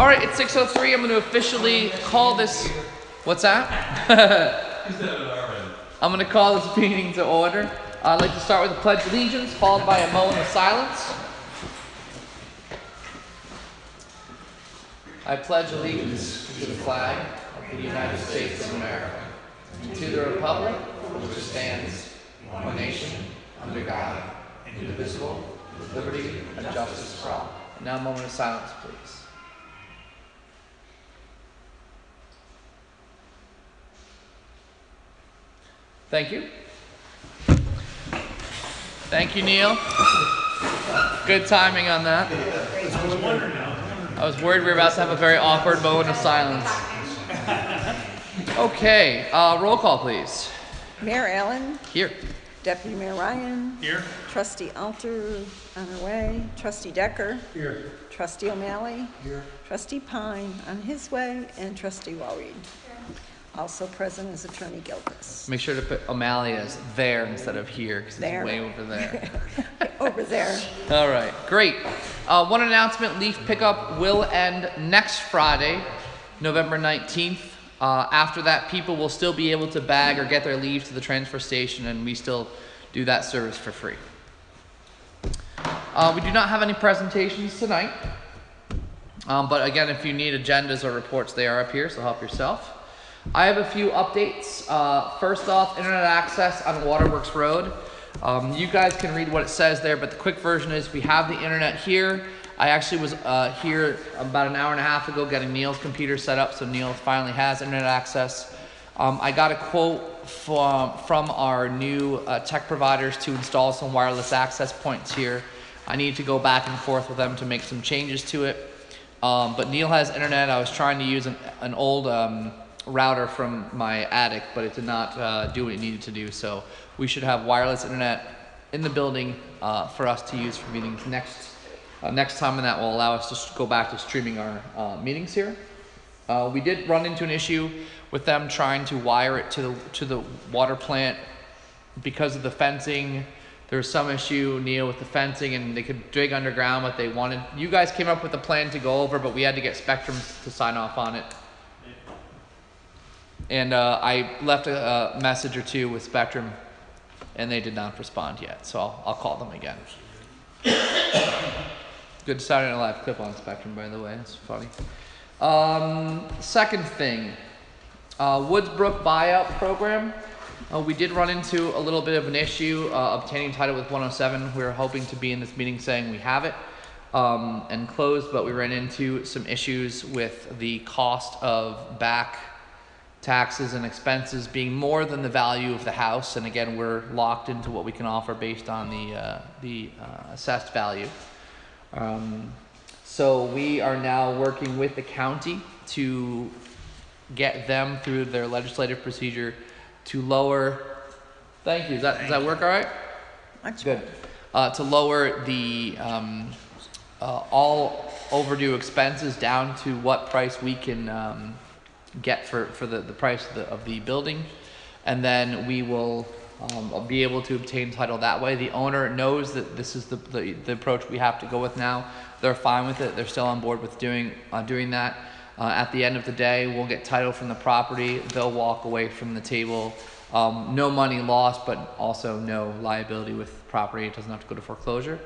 All right, it's 6:03. I'm going to officially call this. What's that? I'm going to call this meeting to order. I'd like to start with the Pledge of Allegiance, followed by a moment of silence. I pledge allegiance to the flag of the United States of America, and to the republic which stands, one nation, under God, indivisible, with liberty and justice for all. And now a moment of silence, please. Thank you. Thank you, Neil. Good timing on that. I was worried we were about to have a very awkward moment of silence. Okay, roll call, please. Mayor Allen. Here. Deputy Mayor Ryan. Here. Trustee Alter on her way. Trustee Decker. Here. Trustee O'Malley. Here. Trustee Pine on his way. And Trustee Walreed. Also present is Attorney Gilchrist. Make sure to put O'Malley as there instead of here, because it's There. way over there. Over there. All right, great. One announcement, leaf pickup will end next Friday, November 19th. After that, people will still be able to bag or get their leaves to the transfer station, and we still do that service for free. We do not have any presentations tonight, but again, if you need agendas or reports, they are up here, so help yourself. I have a few updates. First off, internet access on Waterworks Road. You guys can read what it says there, but the quick version is we have the internet here. I actually was here about an hour and a half ago getting Neil's computer set up, so Neil finally has internet access. I got a quote from our new tech providers to install some wireless access points here. I need to go back and forth with them to make some changes to it. But Neil has internet. I was trying to use an old router from my attic, but it did not do what it needed to do, so we should have wireless internet in the building for us to use for meetings next time, and that will allow us to go back to streaming our meetings here. We did run into an issue with them trying to wire it to the water plant because of the fencing. There was some issue, Neil, with the fencing, and they could dig underground, but they wanted, you guys came up with a plan to go over, but we had to get Spectrum to sign off on it. And I left a message or two with Spectrum, and they did not respond yet, so I'll call them again. Good Saturday Night Live clip on Spectrum, by the way. It's funny. Second thing, Woodsbrook buyout program. We did run into a little bit of an issue obtaining title with 107. We were hoping to be in this meeting saying we have it and closed, but we ran into some issues with the cost of back taxes and expenses being more than the value of the house, and again, we're locked into what we can offer based on the assessed value. So we are now working with the county to get them through their legislative procedure to lower. Thank you. Does that work all right? Much good. To lower the all overdue expenses down to what price we can get for the price of the building, and then we will be able to obtain title that way. The owner knows that this is the approach we have to go with now. They're fine with it. They're still on board with doing that. At the end of the day, we'll get title from the property. They'll walk away from the table. No money lost, but also no liability with property. It doesn't have to go to foreclosure.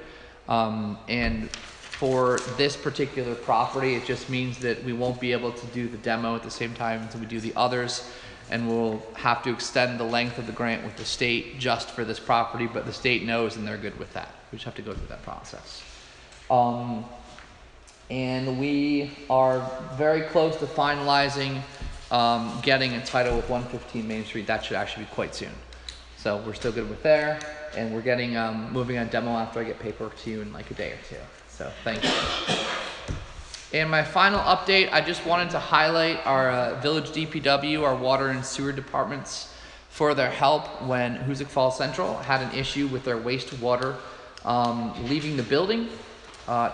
And for this particular property, it just means that we won't be able to do the demo at the same time until we do the others, and we'll have to extend the length of the grant with the state just for this property, but the state knows and they're good with that. We just have to go through that process. And we are very close to finalizing getting a title with 115 Main Street. That should actually be quite soon. So we're still good with there, and we're getting moving on demo after I get paperwork to you in like a day or two. So thank you. And my final update, I just wanted to highlight our Village DPW, our water and sewer departments, for their help when Hoosick Falls Central had an issue with their wastewater leaving the building.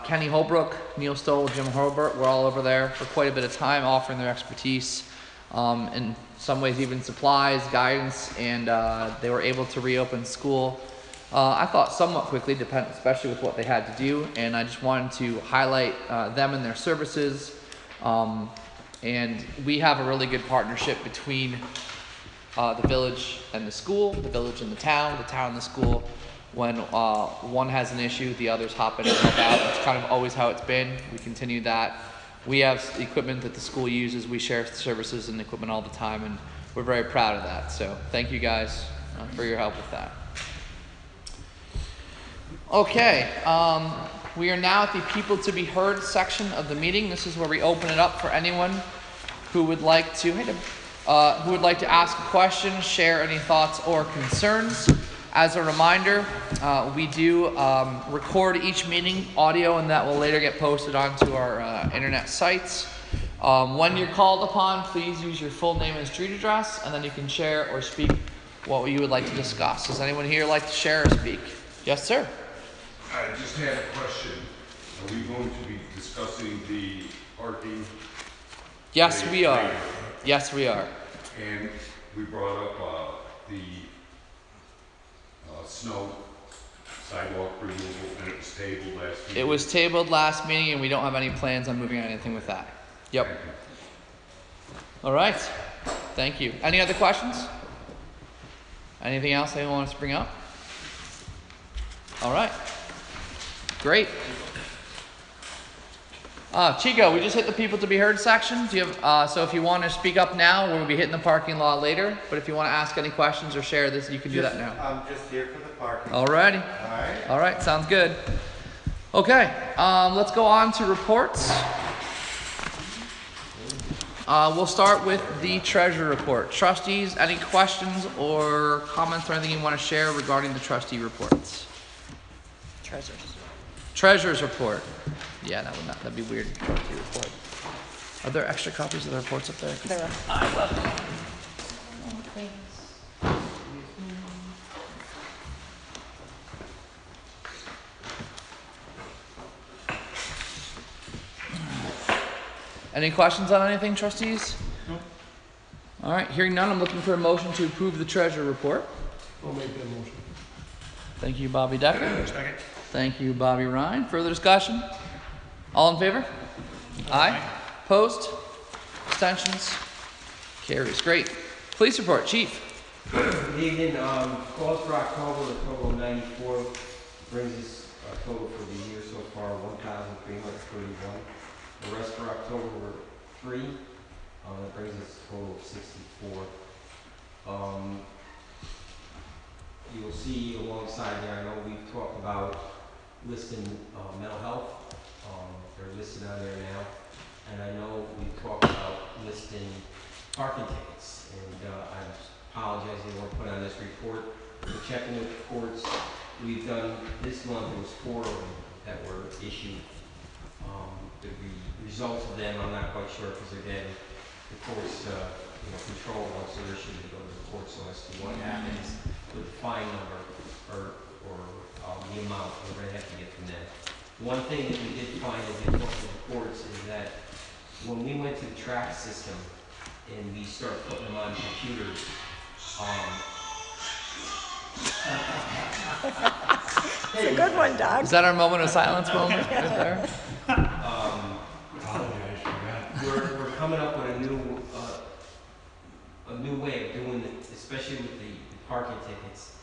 Kenny Holbrook, Neil Stoll, Jim Hobart were all over there for quite a bit of time offering their expertise, in some ways even supplies, guidance, and they were able to reopen school I thought somewhat quickly, especially with what they had to do, and I just wanted to highlight them and their services. And we have a really good partnership between the village and the school, the village and the town and the school. When one has an issue, the others hop in and help out. It's kind of always how it's been. We continue that. We have equipment that the school uses. We share services and equipment all the time, and we're very proud of that. So thank you guys for your help with that. Okay, we are now at the people to be heard section of the meeting. This is where we open it up for anyone who would like to ask a question, share any thoughts or concerns. As a reminder, we do record each meeting audio, and that will later get posted onto our internet sites. When you're called upon, please use your full name and street address, and then you can share or speak what you would like to discuss. Does anyone here like to share or speak? Yes, sir. I just had a question. Are we going to be discussing the parking? Yes, we are. Yes, we are. And we brought up the snow sidewalk removal, and it was tabled last week. It was tabled last meeting, and we don't have any plans on moving anything with that. Yep. All right. Thank you. Any other questions? Anything else anyone wants to bring up? All right. Great. Chico, we just hit the people to be heard section. Do you have, so if you want to speak up now, we'll be hitting the parking lot later. But if you want to ask any questions or share this, you can do that now. I'm just here for the parking. Alrighty. Alright. Alright, sounds good. Okay, let's go on to reports. We'll start with the treasurer report. Trustees, any questions or comments or anything you want to share regarding the trustee reports? Treasurer's report. Yeah, that'd be weird. Trustee report. Are there extra copies of the reports up there? There are. I love them. Any questions on anything, trustees? No. All right, hearing none, I'm looking for a motion to approve the treasurer report. I'll make that motion. Thank you, Bobby Decker. Second. Thank you, Bobby Ryan. Further discussion? All in favor? Aye. Opposed? Abstentions? Carries. Great. Police report, chief. Good evening. Calls for October, a total of 94, brings us a total for the year so far 1,331. The rest for October were 3. That brings us a total of 64. You will see alongside there, I know we've talked about listing mental health. They're listed on there now. And I know we've talked about listing parking tickets. And I apologize they weren't put on this report. We're checking with the courts. We've done, this month, it was 4 of them that were issued. The results of them, I'm not quite sure, because again, the courts control one, so there should go to the courts as to what happens with the fine number or the amount we're going to have to get from them. One thing that we did find as we talked to the courts is that when we went to the track system and we started putting them on computers, It's a good one, Doug. Is that our moment of silence moment right there? Apologize for that. we're coming up with a new way of doing it, especially with the parking tickets,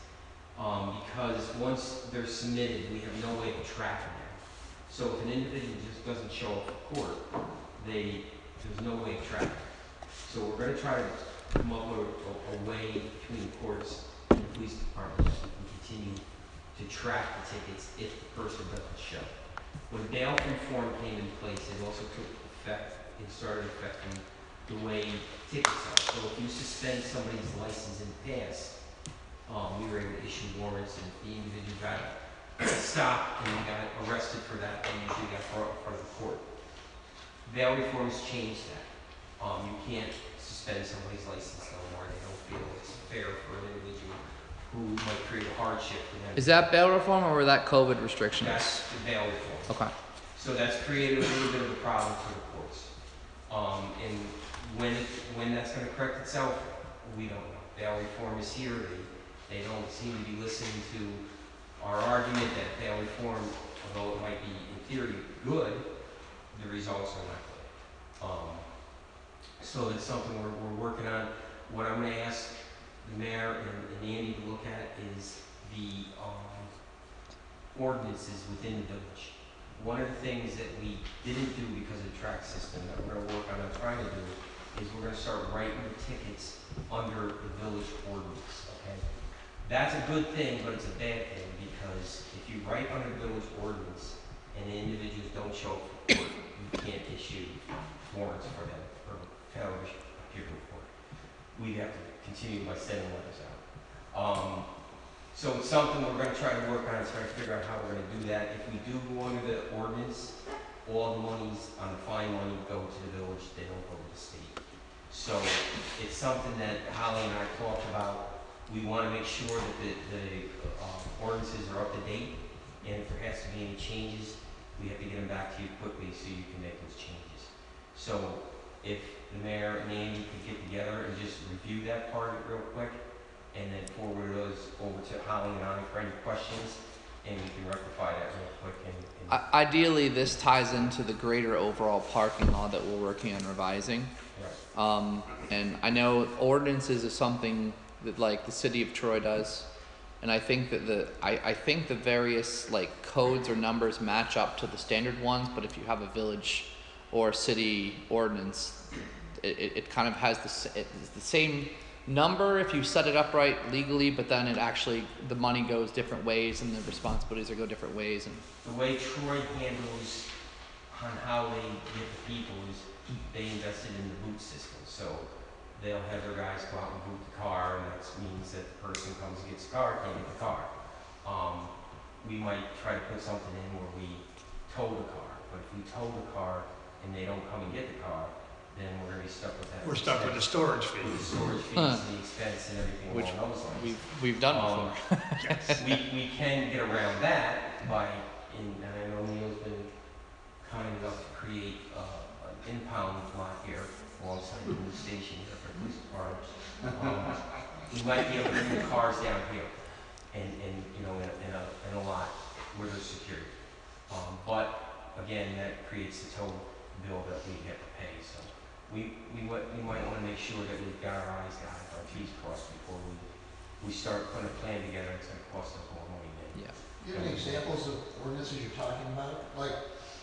because once they're submitted, we have no way of tracking them. So if an individual just doesn't show up for court, there's no way of tracking them. So we're going to try to come up with a way between the courts and the police department that we can continue to track the tickets if the person doesn't show. When bail reform came in place, it also took effect and started affecting the way tickets are. So if you suspend somebody's license in the past, we were able to issue warrants, and if the individual got stopped and got arrested for that, they usually got brought in front of the court. Bail reform has changed that. You can't suspend somebody's license no more. They don't feel it's fair for an individual who might create a hardship for them. Is that bail reform or were that COVID restrictions? That's the bail reform. Okay. So that's created a little bit of a problem for the courts. And when that's going to correct itself, we don't know. Bail reform is here. They don't seem to be listening to our argument that bail reform, although it might be in theory good, the results are not good. So that's something we're working on. What I'm gonna ask the mayor and Andy to look at is the ordinances within the village. One of the things that we didn't do because of the track system that we're gonna work on and trying to do is we're gonna start writing the tickets under the village ordinance, okay? That's a good thing, but it's a bad thing because if you write under the village ordinance and the individuals don't show up for court, you can't issue warrants for them or television appear in court. We have to continue by sending letters out. So it's something we're gonna try to work on, try to figure out how we're gonna do that. If we do go under the ordinance, all the monies on the fine money go to the village, they don't go to the state. So it's something that Holly and I talked about. We wanna make sure that the ordinances are up to date, and if there has to be any changes, we have to get them back to you quickly so you can make those changes. So if the mayor and Andy could get together and just review that part of it real quick, and then forward those over to Holly and I for any questions, and we can rectify that real quick. Ideally, this ties into the greater overall parking law that we're working on revising. Right. And I know ordinances is something that like the city of Troy does, and I think that I think the various like codes or numbers match up to the standard ones. But if you have a village or city ordinance, it kind of has it's the same number if you set it up right legally, but then it actually, the money goes different ways and the responsibilities go different ways. And the way Troy handles on how they get the people is they invested in the boot system. So they'll have their guys go out and boot the car, and that means that the person comes and gets the car, can't get the car. We might try to put something in where we tow the car, but if we tow the car and they don't come and get the car, then we're gonna be stuck with that. We're stuck with the storage With the fees. storage fees, the expense and everything which along those lines. we've done before. Yes. We can get around that by, and I know Neil's been kind enough to create an impound lot here alongside the new station here for the police department. We might be able to bring the cars down here and you know, in a lot where there's security. But again, that creates the total bill that we have to pay, so. We might want to make sure that we've got our I's dotted, our T's crossed before we start putting a plan together. It's going to cost us more money than. Yeah. Do you have any examples of ordinances you're talking about? Like,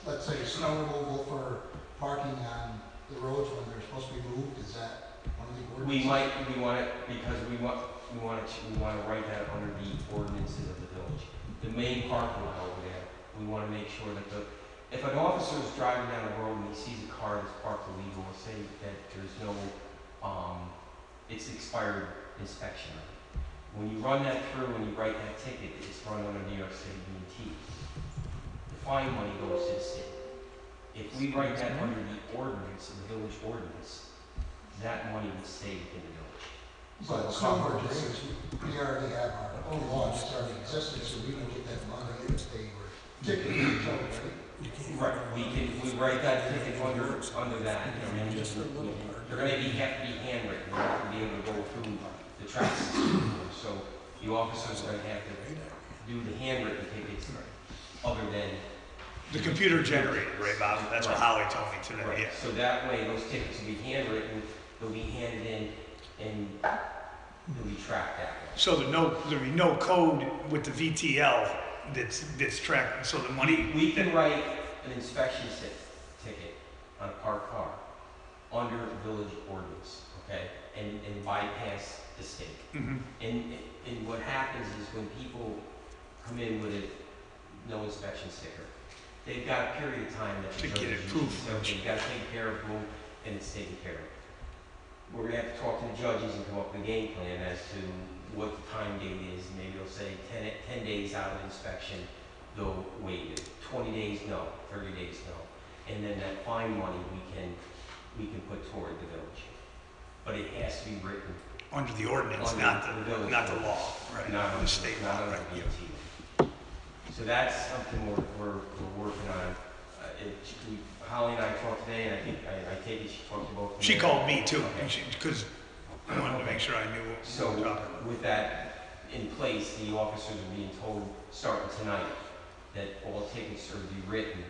let's say snow removal for parking on the roads when they're supposed to be moved, is that one of the ordinances? We want it, because we want to write that under the ordinances of the village. The main parking lot over there, we want to make sure that if an officer is driving down the road and he sees a car that's parked illegal, or say that there's no, it's expired inspection. When you run that through and you write that ticket, it's run under New York State DOT. The fine money goes to the state. If we write that under the ordinance, the village ordinance, that money would stay within the village. But some ordinances, we already have our own laws that already existed, so we don't get that money if they were ticketed, right? Right, we write that ticket under that, and then they're gonna have to be handwritten, they're not gonna be able to go through the track system. So the officers are gonna have to do the handwritten tickets other than. The computer generated, right, Bob? That's what Holly told me today, Right. yeah. So that way, those tickets will be handwritten, they'll be handed in, and they'll be tracked that way. So there'll be no code with the VTL that's tracked, so the money. We can write an inspection ticket on a parked car under village ordinance, okay, and bypass the state. Mhm. And what happens is when people come in with a no inspection sticker, they've got a period of time that To the get judge it usually approved. says, okay, you've got to take care of them, and it's taken care of. We're gonna have to talk to the judges and come up with a game plan as to what the time date is. Maybe they'll say 10 days out of inspection, they'll waive it. 20 days, no. 30 days, no. And then that fine money we can put toward the village. But it has to be written Under the ordinance, under not the village the ordinance. law, right? Not under The state not law, under right? the Yeah. DOT. So that's something we're working on. Holly and I talked today, and I think I take it she talked to both. of She them. called me too, Okay. because I wanted to make sure I knew what we So were talking about. with that in place, the officers are being told, starting tonight, that all tickets are to be written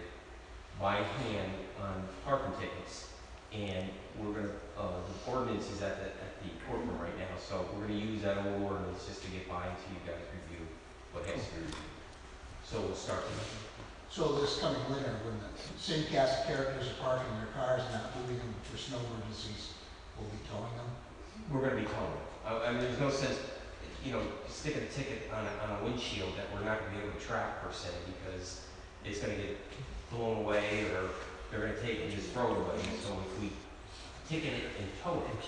by hand on parking tickets, And we're gonna, the ordinance is at the courtroom right now, so we're gonna use that old ordinance just to get by until you guys review what has to be reviewed. So we'll start tonight. So this coming winter, when the same cast of characters are parking their cars and not moving them for snow emergencies, we'll be towing them? We're gonna be towing. I mean, there's no sense, sticking a ticket on a windshield that we're not gonna be able to track per se, because it's gonna get blown away, or they're gonna take it and just throw it away. So if we ticket it and tow it,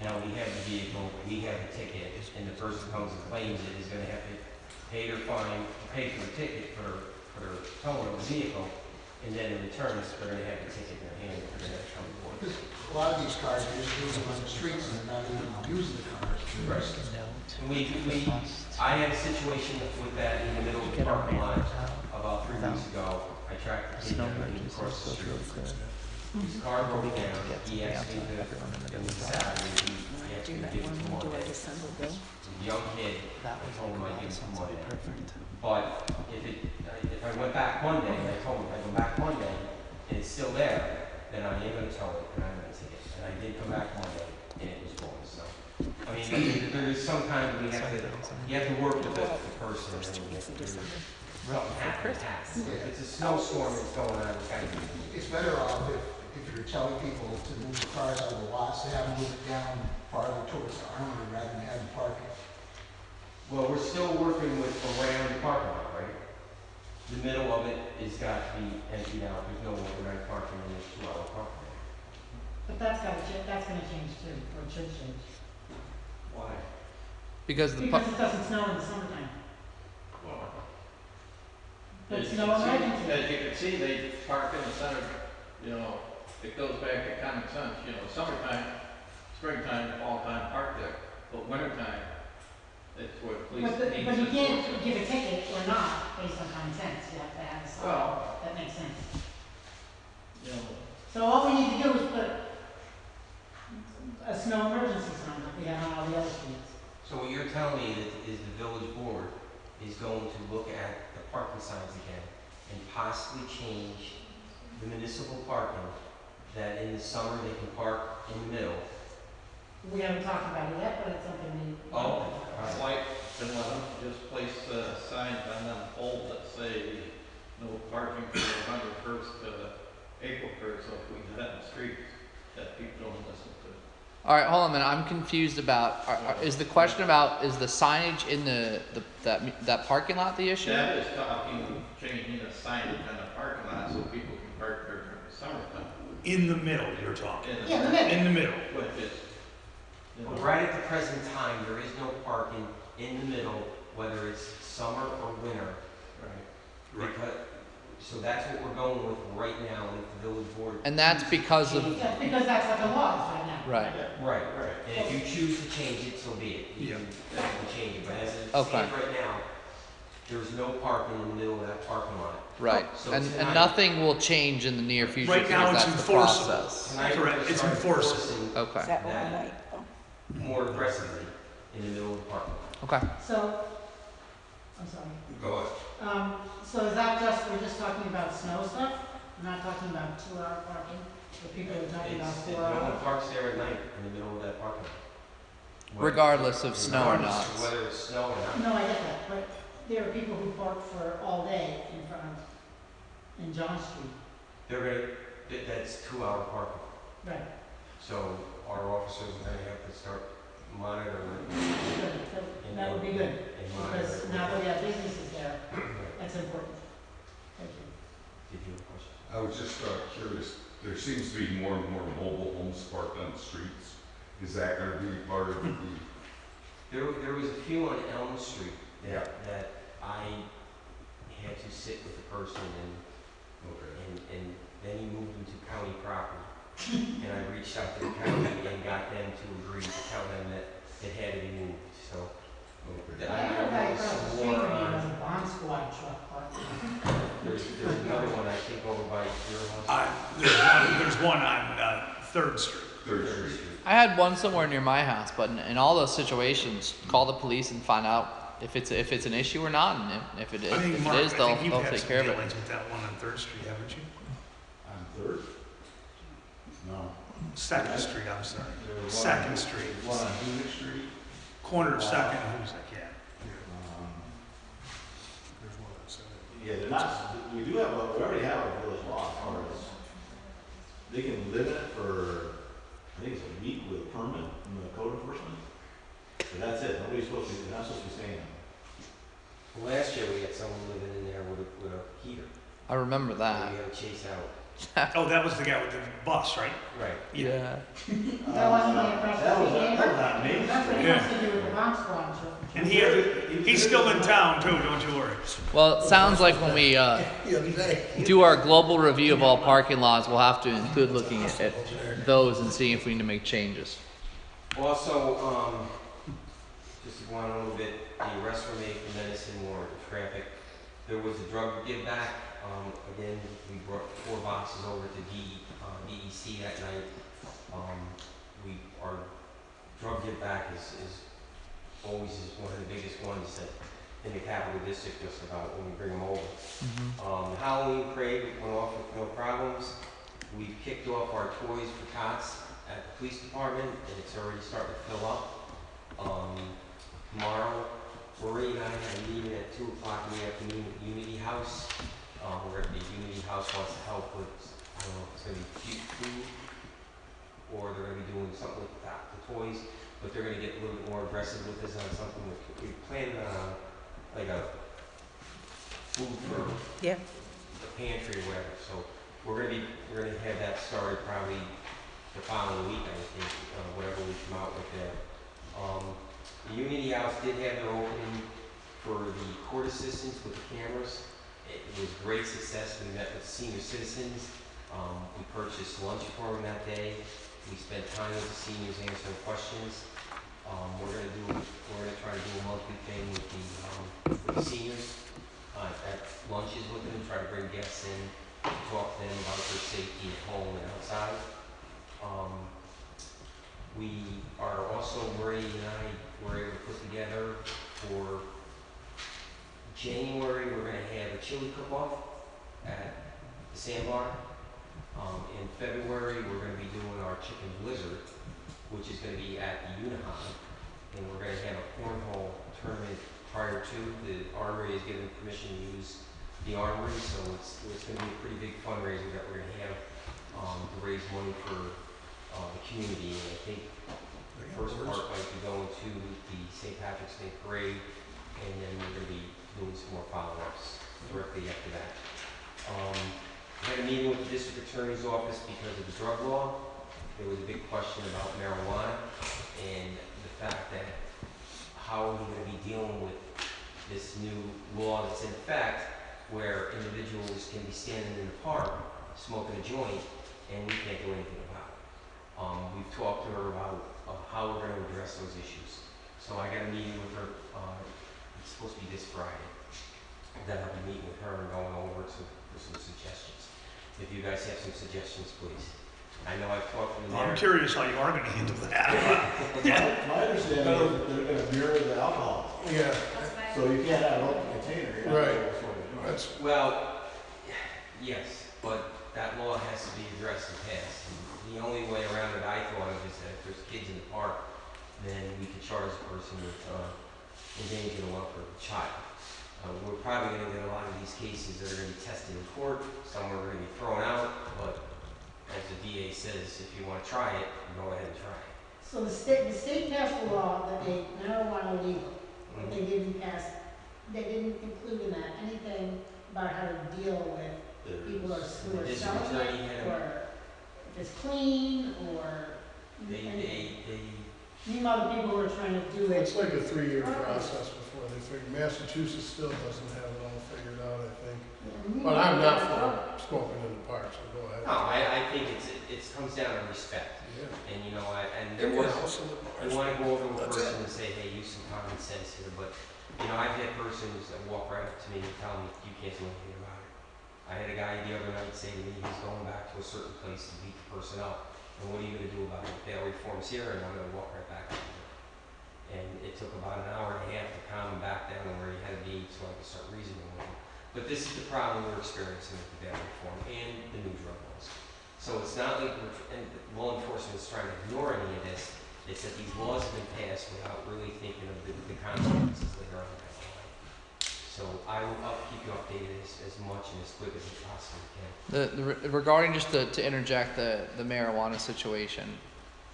now we have the vehicle, we have the ticket, and the person comes and claims it, is gonna have to pay their fine, pay for the ticket for their towing of the vehicle, and then in return, they're gonna have the ticket in their hand, and they're gonna have to come forward. Because a lot of these cars are just using them on the streets and they're not even using the cars. Right. And I had a situation with that in the middle of the parking lot about 3 weeks ago. I tracked the kid down across the street. His car broke down. He asked me to give him Saturday. He asked Do me to that give him one, do a Monday. December bill. The young kid, I told him I'd give him Monday. But if I went back Monday, and I told him if I go back Monday and it's still there, then I am going to tow it and I'm going to take it. And I did come back Monday and it was gone. So, I mean, there's sometimes you have to work with the person. And something happens. If it's a snowstorm that's going on, it's got to be. It's better off if you're telling people to move the cars out of the lots, to have them move it down farther towards the armory rather than have them park it. Well, we're still working with around the parking lot, right? The middle of it is got to be emptied out. There's no overnight parking in this 2-hour parking. But that's gonna change too, or it should change. Why? Because the Because it doesn't snow in the summertime. Well, But as you snow can see- emergency. As you can see, they park in the center, it goes back to common sense, summertime, springtime, fall time, park there, but wintertime, it's where the police But need you to can't enforce it. give a ticket or not based on common sense, you have to have a sign, Well- that makes sense. You know, So all we need to do is put a snow emergency sign like we have on all the other streets. So what you're telling me is the village board is going to look at the parking signs again and possibly change the municipal parking, that in the summer they can park in the middle. We haven't talked about it yet, but it's something we. Oh, I'd like to let them just place signs on them poles that say no parking from November 1st to April 1st, so if we do that in the streets, that people don't listen to. All right, hold on a minute. I'm confused about. Is the question about is the signage in that parking lot the issue? That is talking, changing the signage on the parking lot so people can park there during the summertime. In the middle, you're talking. Yeah, the middle. In the middle. Which is, But right at the present time, there is no parking in the middle, whether it's summer or winter. right. So that's what we're going with right now with the village board. And that's because of Yeah, because that's what the law is right now. right. Right. Right. And if you choose to change it, so be it. You can change it. But as it Okay. stands right now, there's no parking in the middle of that parking lot. Right. So And tonight- nothing will change in the near future Right now because it's that's the enforceable. process. Tonight, we're Correct. gonna It's start enforceable. enforcing Okay. Is that That- overnight? Oh. more aggressively in the middle of the parking lot. Okay. So, I'm sorry. Go ahead. So is that we're just talking about snow stuff? We're not talking about 2-hour parking? The people are talking about No 4-hour? one parks there at night in the middle of that parking lot. Regardless of snow or Regardless not. of whether it's snow or not. No, I get that, but there are people who park for all day in front, in John Street. They're gonna, that's 2-hour parking. Right. So our officers are gonna have to start monitoring. Good. That would be good, And because now that we have businesses there, that's important. Thank you. Did you have a question? I was just curious, there seems to be more and more mobile homes parked on the streets. Is that gonna be part of the, There was a few on Elm Street Yeah. that I had to sit with the person okay, and then he moved them to county property. And I reached out to the county and got them to agree to tell them that it had to be moved, so. okay. I heard that across the street when he was a bomb squad truck parked. There's another one, I think, over by your house. There's one on 3rd Street. Third Street. I had one somewhere near my house, but in all those situations, call the police and find out if it's an issue or not, and if it I think, is, Mark, I they'll think you've had take some care of it. dealings with that one on 3rd Street, haven't you? On Third? No. Second Street, I'm sorry. There was one Second on- Street. One on Hoosick Street. Corner of Second and Hoosick, yeah. Um, There's one that's in it. Yeah, they're not, we do have, we already have a village law as far as, they can live in it for, I think it's a week with a permit from the code enforcement. But that's it, nobody's supposed to be, they're not supposed to be staying in it. Well, last year we had someone living in there with a heater. I remember We that. had to chase out. Oh, that was the guy with the bus, right? Right. Yeah. That wasn't the impression That was, we gave. that was not me. That's what he Yeah. wants to do with the bomb squad, so. And he's still in town too, don't you worry. Well, it sounds like when we do our global review of all parking lots, we'll have to include looking at those and seeing if we need to make changes. Also, just to go on a little bit, the arrests were made for menacing or traffic. There was a drug give back. Again, we brought 4 boxes over to DEC that night. Our drug give back is always one of the biggest ones that in the capital district, just about when we bring them over. The Halloween parade went off with no problems. We've kicked off our Toys for Tots at the police department, and it's already starting to fill up. Tomorrow, Marie and I have a meeting at 2 o'clock in the afternoon at Unity House. We're going to be, Unity House wants to help with, I don't know if it's going to be food, or they're going to be doing something with the toys, but they're going to get a little bit more aggressive with this on something that we planned on, like a food for Yeah. the pantry or whatever. So we're going to have that started probably the following week, I think, whatever we come out with there. The Unity House did have their opening for the court assistants with the cameras. It was a great success. We met with senior citizens. We purchased lunch for them that day. We spent time with the seniors answering questions. We're going to try to do a monthly thing with the seniors at lunches with them, try to bring guests in, talk to them about their safety at home and outside. We are also, Marie and I were able to put together for January, we're going to have a chili cook-off at the Sandbar. In February, we're going to be doing our chicken blizzard, which is going to be at the Unihon. And we're going to have a cornhole tournament prior to. The Armory is given permission to use the Armory, so it's going to be a pretty big fundraiser that we're going to have to raise money for the community. And I think the first part might be going to the St. Patrick's Day Parade, and then we're going to be doing some more follow-ups directly after that. We had a meeting with the district attorney's office because of the drug law. There was a big question about marijuana and the fact that how are we going to be dealing with this new law that's in effect where individuals can be standing in the park smoking a joint and we can't do anything about it. We've talked to her about how we're going to address those issues. So I got a meeting with her, it's supposed to be this Friday. Then I'll be meeting with her and going over for some suggestions. If you guys have some suggestions, please. I know I've talked to the mayor. I'm curious how you are going to handle that. My understanding is that they're gonna mirror the alcohol, Yeah, so you can't have an open container. You're not Right. gonna smoke a joint. that's, Well, yes, but that law has to be addressed and passed. And the only way around it I thought of is that if there's kids in the park, then we could charge the person with endangering the welfare of the child. We're probably going to get a lot of these cases that are going to be tested in court. Some are going to be thrown out, but as the DA says, if you want to try it, go ahead and try it. So the state passed a law that made marijuana legal, but they didn't include in that anything about how to deal with people who are The district selling attorney it, had or if it's clean, or anything. Meanwhile, the people who are trying to do it. it's like a 3-year process before they figure, Massachusetts still doesn't have it all figured out, I think. But I'm not for smoking in the park, so go ahead. No, I think it comes down to respect. Yeah. And you know, and there was, you want to go over to a That's person and say, hey, use some common sense here, but, you know, I've had persons that walk right up to me and tell me, you can't do anything about it. I had a guy the other night say to me, he's going back to a certain place to beat the person up, and what are you gonna do about it? Bail reform's here, and I'm gonna walk right back up there. And it took about an hour and a half to calm him back down to where he had to be, so I could start reasoning with him. But this is the problem we're experiencing with the bail reform and the new drug laws. So it's not like and law enforcement just trying to ignore any of this. It's that these laws have been passed without really thinking of the consequences later on down the line. So I'll keep you updated as much and as quick as I possibly can. Regarding just to interject the marijuana situation,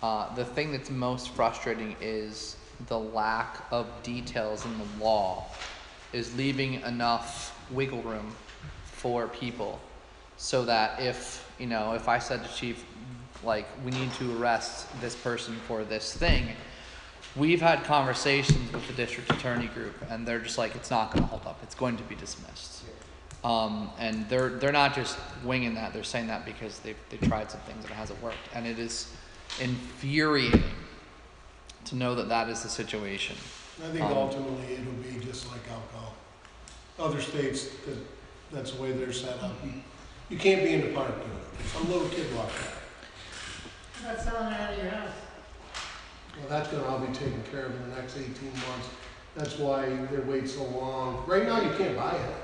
the thing that's most frustrating is the lack of details in the law is leaving enough wiggle room for people so that if I said to chief, like, we need to arrest this person for this thing, we've had conversations with the district attorney group and they're just like, it's not going to hold up, it's going to be dismissed. And they're not just winging that, they're saying that because they've tried some things and it hasn't worked, and it is infuriating to know that is the situation. I think ultimately it'll be just like alcohol. Other states, that's the way they're set up. You can't be in the park doing it. Some little kid walks out. How about selling it out of your house? Well, that's gonna all be taken care of in the next 18 months. That's why they wait so long. Right now, you can't buy it.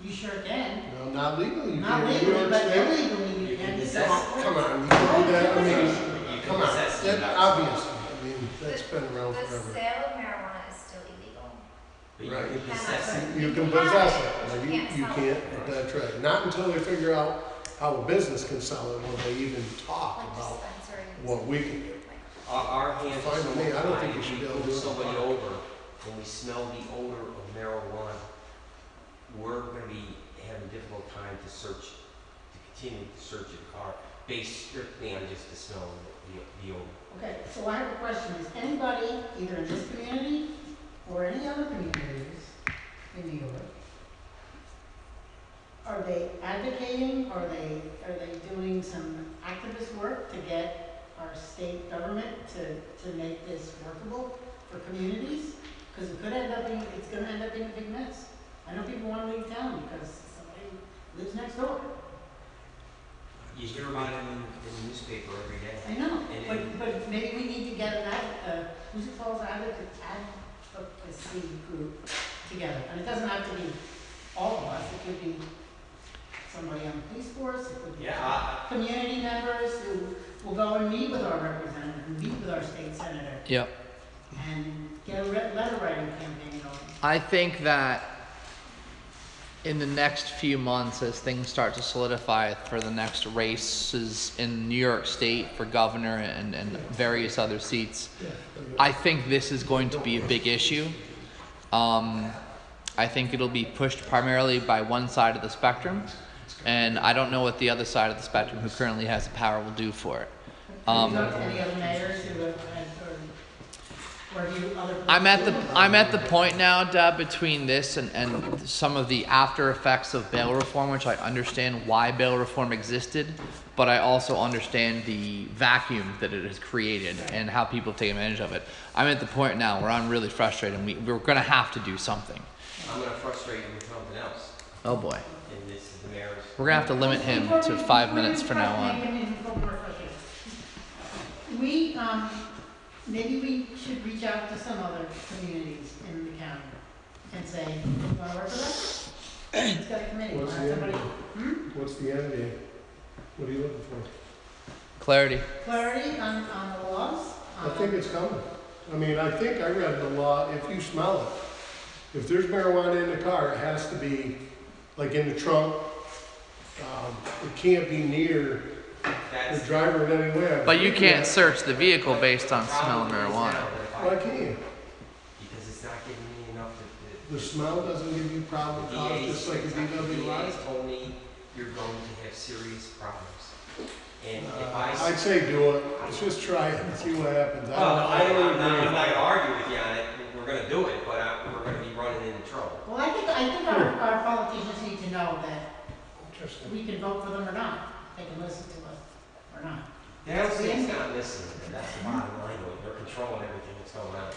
You sure can. No, not legally. You Not can't. legally, but State. illegally you can. possess it. Come on, you can do that. I mean, You can come on. possess it That, without- obviously. I mean, that's been around The forever. sale of marijuana is still illegal. But you Right. can possess it. You can possess it, but you can't. That's right. Not until they figure out how a business can sell it, when they even talk Like about dispensaries. what we can do. Our hands are Fine so with me. I don't think tied. you should be We able to pull do it. somebody over, when we smell the odor of marijuana, we're gonna be having a difficult time to continue to search a car based strictly on just the smell of the odor. Okay, so I have a question. Is anybody, either in this community or any other communities in New York, are they advocating, are they doing some activist work to get our state government to make this workable for communities? Because it's gonna end up being a big mess. I know people want to leave town because somebody lives next door. You hear about it in the newspaper every day. I know, And but maybe we need to get Hoosick Falls advocacy group together. And it doesn't have to be all of us, it could be somebody on the police force, it could be community members who will go and meet with our representative, and meet with our state senator, Yep. and get a letter writing campaign going. I think that in the next few months, as things start to solidify for the next races in New York State for governor and various other seats, I think this is going to be a big issue. I think it'll be pushed primarily by one side of the spectrum, and I don't know what the other side of the spectrum, who currently has the power, will do for it. Have you talked to any other mayors who have had, or have you other? I'm at the point now, Deb, between this and some of the after effects of bail reform, which I understand why bail reform existed, but I also understand the vacuum that it has created and how people take advantage of it. I'm at the point now where I'm really frustrated, and we're going to have to do something. I'm gonna frustrate you with something else, Oh boy. and this is the mayor's. We're going to have to limit him to 5 minutes from now on. Maybe we should reach out to some other communities in the county and say, you wanna work with us? It's got a committee, What's wanna the have end somebody, game? What's the end game? What are you looking for? Clarity. clarity on the laws? I think it's coming. I mean, I think I read the law, if you smell it, if there's marijuana in the car, it has to be like in the trunk. It can't be near the That's driver in any way. But you can't search the vehicle based on smell of marijuana. Why can't you? Because it's not giving me enough to. The smell doesn't give you probable cause, just like a DWI? DA's told me you're going to have serious problems. And if I. I'd say do it. Let's just try it and see what happens. Well, I don't I'm agree. not gonna argue with you on it, we're gonna do it, but we're gonna be running into trouble. Well, I think our politicians need to know that Interesting. we can vote for them or not, they can listen to us or not. The state's not listening, and that's the bottom line, though. They're controlling everything that's going on.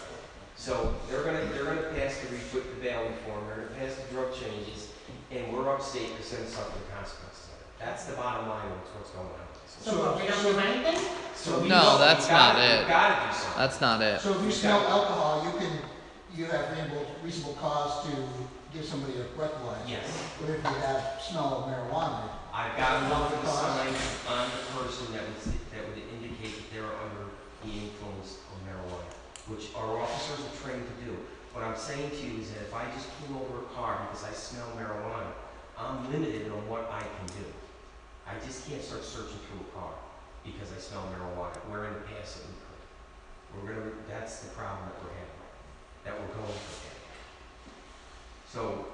So they're gonna pass the bail reform, they're gonna pass the drug changes, and we're upstate, we're gonna suffer the consequences of it. That's the bottom line of what's going on. So we don't do anything? So we No, know that's we gotta- not it. We gotta do something. That's not it. So if you smell alcohol, you have reasonable cause to give somebody a breathalyzer. Yes. But if you have smell of marijuana, I've got to look for the sign on the person that would indicate that they're which our officers are trained to do. What I'm saying to you is that if I just pull over a car because I smell marijuana, I'm limited on what I can do. I just can't start searching through a car because I smell marijuana. Where in the past that we could. That's the problem that we're having, that we're going to have. So,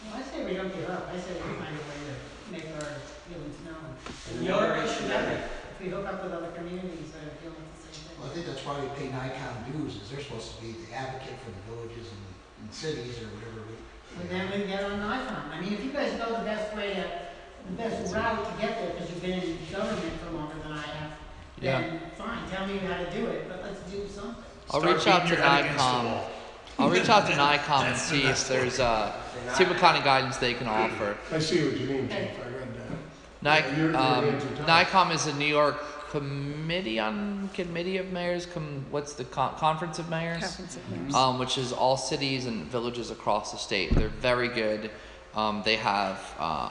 Well, I say we don't give up. I say we find a way to make our feelings known. and the other issue that If we hook up with other communities that are dealing with the same thing. Well, I think that's why we pay NICOM dues, is they're supposed to be the advocate for the villages and cities or whatever. And then we get on ICOM. I mean, if you guys know the best route to get there, because you've been in government for longer than I have, then fine, tell me how to do it, but let's do something. I'll Start reach out to beating your head against the NICOM. wall. I'll reach out to NICOM and That's the see if best there's way. see what kind of guidance they can offer. I see what you mean, Chief, I read that. Ni- Your hands are tied. NICOM is the New York Committee of Mayors. What's the Conference of Mayors? Conference of Mayors. Which is all cities and villages across the state. They're very good. They have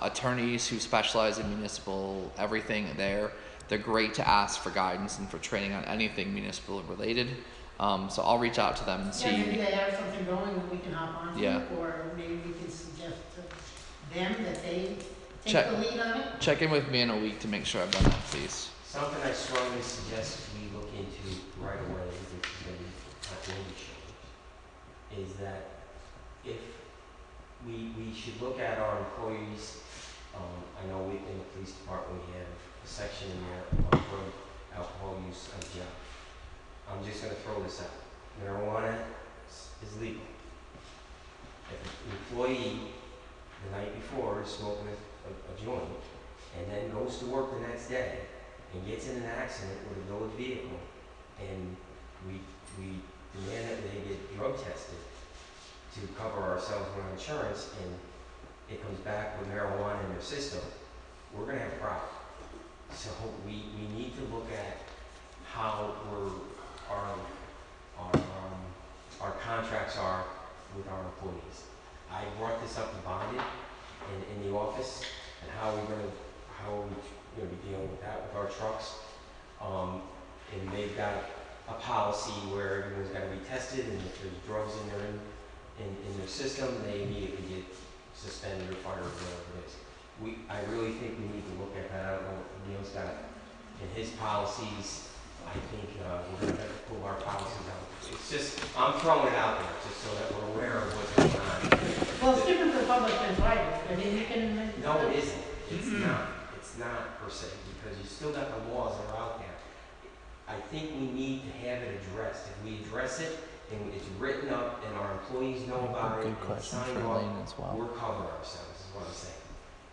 attorneys who specialize in municipal everything there. They're great to ask for guidance and for training on anything municipal related. So I'll reach out to them and Yeah, maybe see. they have something going that we can hop onto, Yeah. or maybe we can suggest to them that they take Check. the lead on it. Check in with me in a week to make sure I've done that, please. something I strongly suggest we look into right away, which is going to be going to change, is that if we should look at our employees. I know in the police department we have a section in there on drug, alcohol use on the job. I'm just going to throw this out. Marijuana is legal. If an employee the night before is smoking a joint and then goes to work the next day and gets in an accident with a village vehicle, and we demand that they get drug tested to cover ourselves with our insurance, and it comes back with marijuana in their system, we're going to have a problem. So we need to look at how our contracts are with our employees. I brought this up to Bonded in the office, and how are we going to be dealing with that with our trucks. And they've got a policy where everyone's got to be tested, and if there's drugs in their system, they immediately get suspended or fired or whatever it is. I really think we need to look at that. I don't know what Neil's got in his policies. I think we're going to have to pull our policies out. It's just, I'm throwing it out there just so that we're aware of what's going on. Well, it's different for public than private. I mean, you can. No, it isn't. It's not. It's not per se, because you still got the laws that are out there. I think we need to have it addressed. If we address it and it's written up and our employees know about it and it's signed off, we're covering ourselves, is what I'm saying.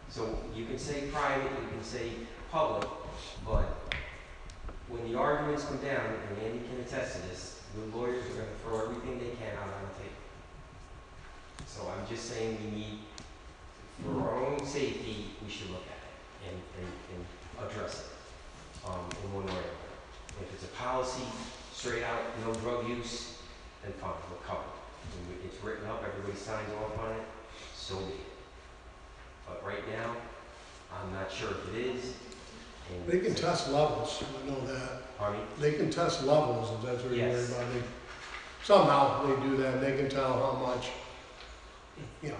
So you can say private, you can say public, but when the arguments come down, and Andy can attest to this, the lawyers are going to throw everything they can out on the table. So I'm just saying we need, for our own safety, we should look at it and address it in one way or another. If it's a policy, straight out, no drug use, then fine, we're covered. It's written up, everybody signs off on it, so be it. But right now, I'm not sure if it is. And They can test levels, I know that. Pardon me? They can test levels, if that's what you're worried Yes. about. Somehow they do that, they can tell how much,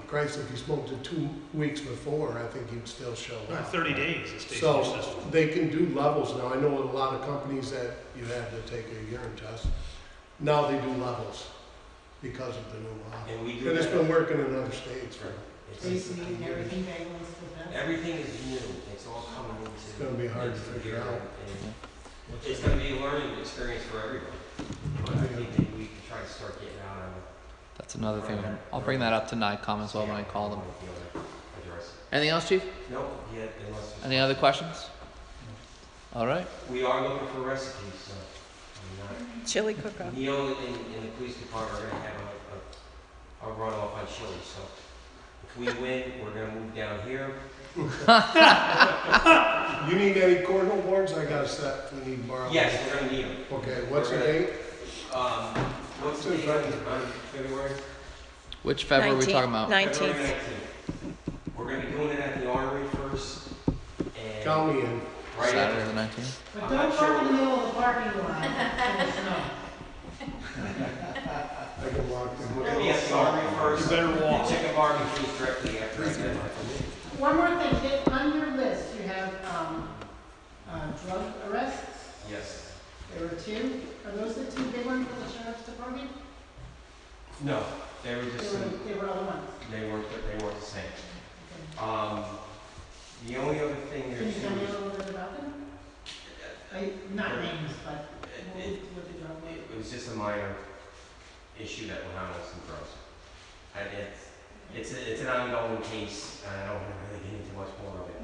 Christ, if you smoked it 2 weeks before, I think you'd still show Or up. 30 days, it stays in your So system. they can do levels now. I know a lot of companies that you had to take a urine test. Now they do levels because of the new law. And we do And it's that. been working in other states for Basically, everything they want to do. Everything is new. It's all coming into. It's gonna be hard to into figure gear, out. and it's going to be a learning experience for everyone. But I think maybe we can try to start getting out on the. That's another thing. I'll bring that up to NICOM as well when I call them. Address it. Anything else, Chief? No, yeah, unless. Any other questions? All right. We are looking for recipes, so I'm Chili cook-off. not. Neil in the police department are going to have a runoff on chili, so if we win, we're going to move down here. You need any cornhole boards? I got a set. We need to borrow. Yes, we're going to need them. Okay, what's the We're gonna- date? What's the date on February? Which February are we talking about? 19th. February 19th. We're going to be doing it at the Armory first, and Count me in. right Saturday after. the 19th. But I'm don't not park sure. in the middle of the parking lot. No. I can walk the. We're gonna be at the Armory first. You better walk. Chicken barbecues directly after I get my permit. One more thing, on your list, you have, drug arrests, Yes. there were 2, are those the 2 big ones for the sheriff's department? No, they were just, They were other ones. they weren't the same. Okay. The only other thing Can there's you tell me a little bit about them? Not names, but what the drug was. It was just a minor issue that went on with some drugs. And it's an ongoing case, and I don't want to really get into much more of it.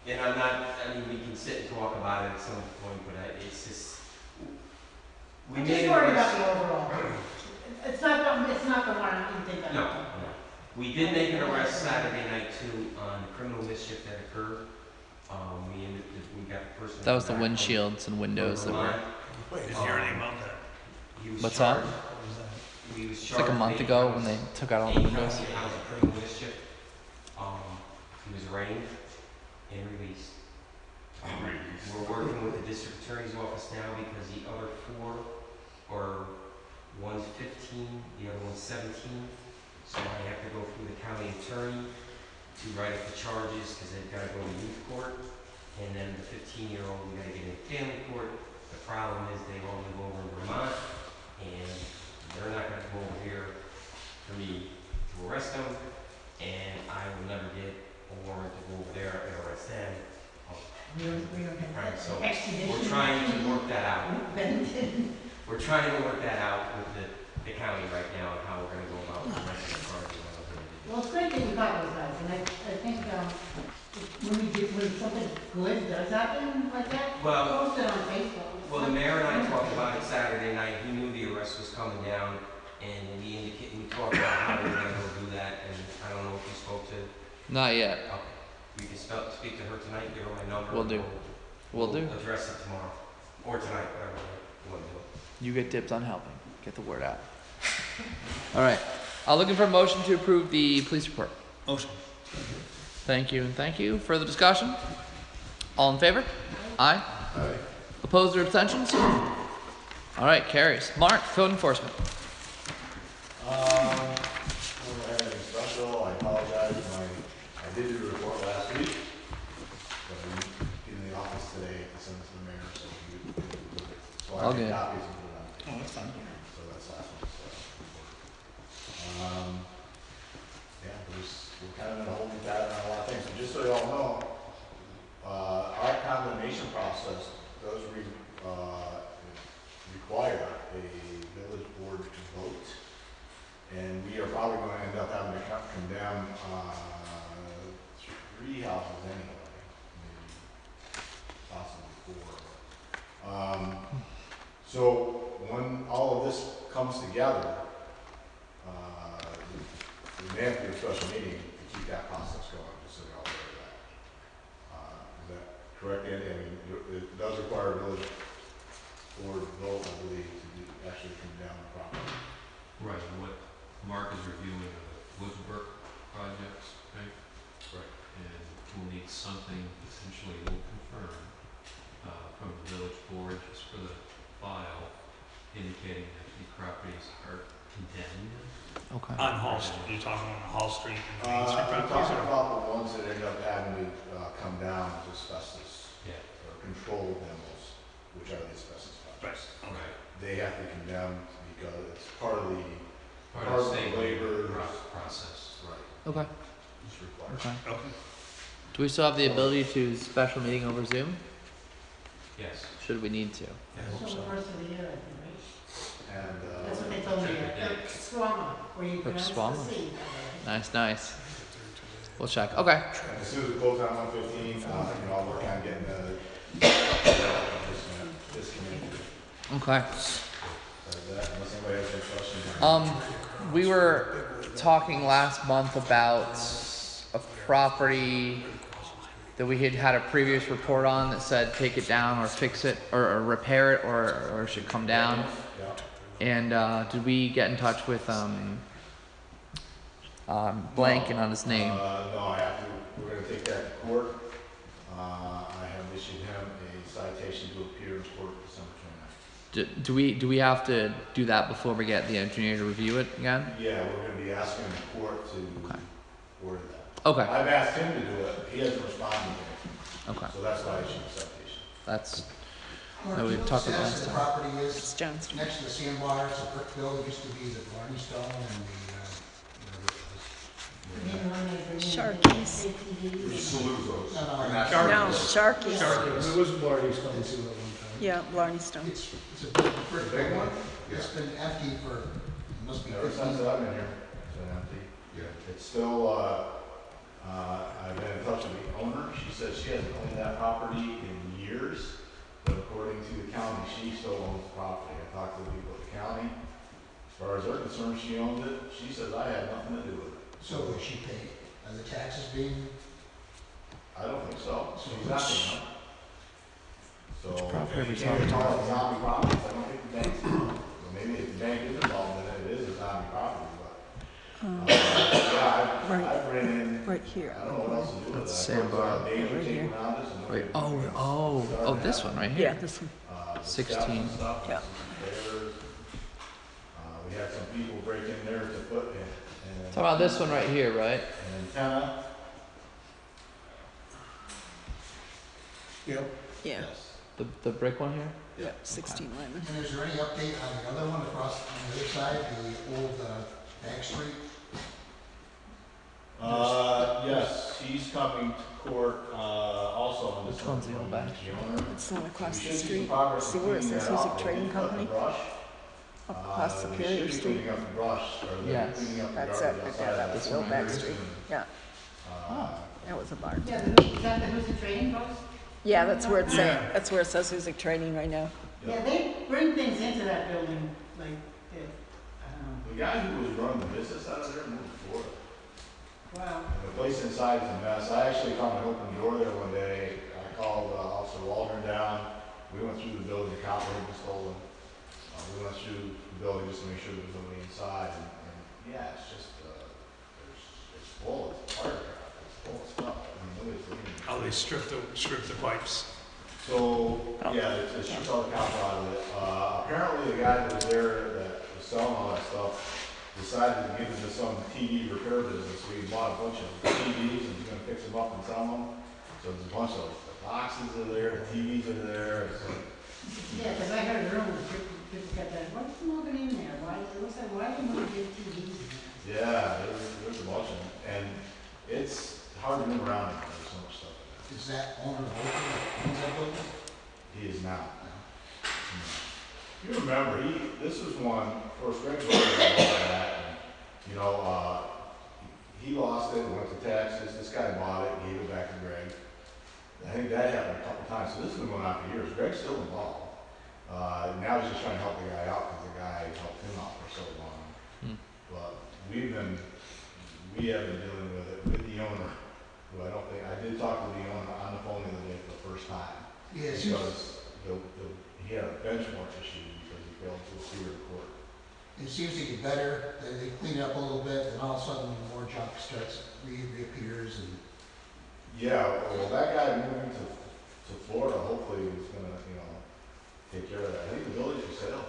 And I'm not, I mean, we can sit and talk about it at some point, but it's just, we I'm made just an worried about arrest. the overall. It's not the one you think of. No, no. We did make an arrest Saturday night too on criminal mischief that occurred. We got the person. That was the back from windshields and windows that were. Vermont. Did you hear anything about that? He was What's that? charged- What was that? He was It's like a charged month with ago 8 when they counts- took out all the 8 windows. counts of criminal mischief. He was arraigned and released. We're working with the district attorney's office now because the other 4 are, one's 15, the other one's 17. So I have to go through the county attorney to write up the charges because they've got to go to youth court. And then the 15-year-old, we got to get in family court. The problem is they all live over in Vermont and they're not going to come over here for me to arrest them. And I will never get a warrant to go over there and arrest them. We don't have Right, so extradition. we're trying to work that out. Bennington. We're trying to work that out with the county right now and how we're gonna go about the rest of the charges and what we're gonna do. Well, it's great that you got those guys, and I think, when something good does happen like that, Well- post it on Facebook. Well, the mayor and I talked about it Saturday night. He knew the arrest was coming down and we talked about how we were gonna go do that. And I don't know if you spoke to, Not yet. okay. You can speak to her tonight, give her my number. Will do. Will do. Address it tomorrow or tonight, whatever you wanna do it. You get dibs on helping. Get the word out. All right. Looking for a motion to approve the police report. Motion. Thank you and thank you. Further discussion? All in favor? Aye. Aye. Opposed or abstentions? All right, carries. Mark, code enforcement. Don't have anything special, I apologize, I did do the report last week, but I didn't get in the office today to send it to the mayor, so so I All have good. copies and put it on. Oh, that's fine. So that's last one, yeah, we're kind of in a holding pattern on a lot of things, so just so you all know, our condemnation process does require a village board vote. And we are probably going to end up having to condemn 3 houses anyway, maybe possibly 4. So when all of this comes together, we may have to do a special meeting to keep that process going, just so you're all aware of that. Is that correct, Andy? I mean, it does require a village board vote, I believe, to actually condemn the property. Right, and what Mark is reviewing are the Woodsburg projects, right? Right. And we'll need something, essentially, we'll confirm from the village board, just for the file, indicating that the properties are condemned. Okay. On Hall Street, you're talking on Hall Street and Main Street I'm properties? talking about the ones that end up having to come down as asbestos, Yeah. or controlled demos, which are the asbestos Right, projects. okay. They have to be condemned because it's part of the Part of the state labor process. right. Okay. It's required. Okay. Okay. Do we still have the ability to special meeting over Zoom? Yes. Should we need to? I hope Until so. the first of the year, I think, right? And That's what they told me, check the date. Swama, where you pronounce the Swama. C. Nice, nice. We'll check. Okay. and as soon as we close down 115, I'll work on getting the disconnected. Okay. Unless anybody has any questions. We were talking last month about a property that we had a previous report on that said take it down or fix it or repair it or it should come down. Yeah. And did we get in touch with blanking on his name? No, I have to, we're gonna take that to court. I have issued him a citation to appear in court December Do we have to do that before we get the engineer to review it again? Yeah, we're gonna be asking the court to Okay. order that. Okay. I've asked him to do it, he hasn't responded to me, Okay. so that's why I issued a citation. That's Mark, No, do you we've know talked what about status last the time. property is? It's John's. Next to the sandbar, it's a brick building, used to be the Blarney Stone and And then when they bring in Sharkies. There's Saluzos. No, no, And that's- No, Sharky's. There was a Blarney Stone too at one time. Yeah, Blarney Stone. it's a brick Big building. one? It's been empty for, it must be Ever 15. since I've been here, it's been empty. Yeah. It's still, I've been in touch with the owner, she says she hasn't owned that property in years, but according to the county, she still owns the property. I talked to the people at the county, as far as they're concerned, she owns it, she says I had nothing to do with it. So will she pay? Are the taxes being, I don't think so, she's not paying them. So, Which property are we you can't talking call it zombie properties, I don't think the bank's, well, maybe if the bank is involved in it, it is a zombie property, but. Yeah, right. I've ran in, Right here. I don't know what else to do with That's that. I put, sandbar. danger Right tape here. around this and wait. nobody- Oh, this one right Yeah, here. this one. the steps and 16. stuff, Yeah. some stairs. We had some people break in there to put Talk about this one right here, right? an antenna. Yep. Yeah, The brick one here. yeah, 16 Lyman. and is there any update on the other one across on the other side, the old Back Street? Yes, he's coming to court, also on this Which one's the old back? It's not across We the should see street. progress See in where it cleaning says that Hoosick up. They Trading did cut the Company? brush. Up across They Superior should be Street. cleaning up the brush, or they're Yes. cleaning up the That's garbage it, right outside there, that of was the the old Back cleaners Street. and, Yeah, uh, that was a barn. Yeah, is that the Hoosick Trading Post? Yeah, that's where it's saying, Yeah. that's where it says Hoosick Trading right now. Yeah, they bring things into that building, like, I don't the guy who was running the business out of there moved to Florida. know, wow. And the place inside is a mess. I actually found an open door there one day. I called Officer Waldron down. We went through the building, the copper had been stolen. We went through the building just to make sure there was nobody inside. And yeah, it's just, it's full of firecrackers, it's full of stuff. I mean, nobody's leaving. How they strip the pipes. So, yeah, it shoots all the copper out of it. Apparently the guy that was there that was selling all that stuff decided to get into some TV repair business. So he bought a bunch of TVs and he's gonna fix them up and sell them. So there's a bunch of the boxes are there, the TVs are there. It's like, Yeah, because I heard rumors, people kept saying, what's moving in there? Why, what's that, why do you move your TVs in there? yeah, there's a bunch of them. And it's hard to move around because there's so much stuff in there. Is that owner local, that owns that building? He is not. You remember, this was one, of course, Greg Rhodes and all that, and, you know, he lost it, went to Texas, this guy bought it, gave it back to Greg. I think that happened a couple times, so this has been going on for years, Greg's still involved. Now he's just trying to help the guy out, because the guy helped him out for so long. But we have been dealing with it with the owner, who I don't think, I did talk to the owner on the phone the other day for the first time. Yeah, it seems, Because he had a benchmark issue because he failed to appear in court. it seems to get better, they clean it up a little bit, and all of a sudden more junk reappears and. Yeah, well, that guy moving to Florida, hopefully is gonna, take care of that. I think the village for sale.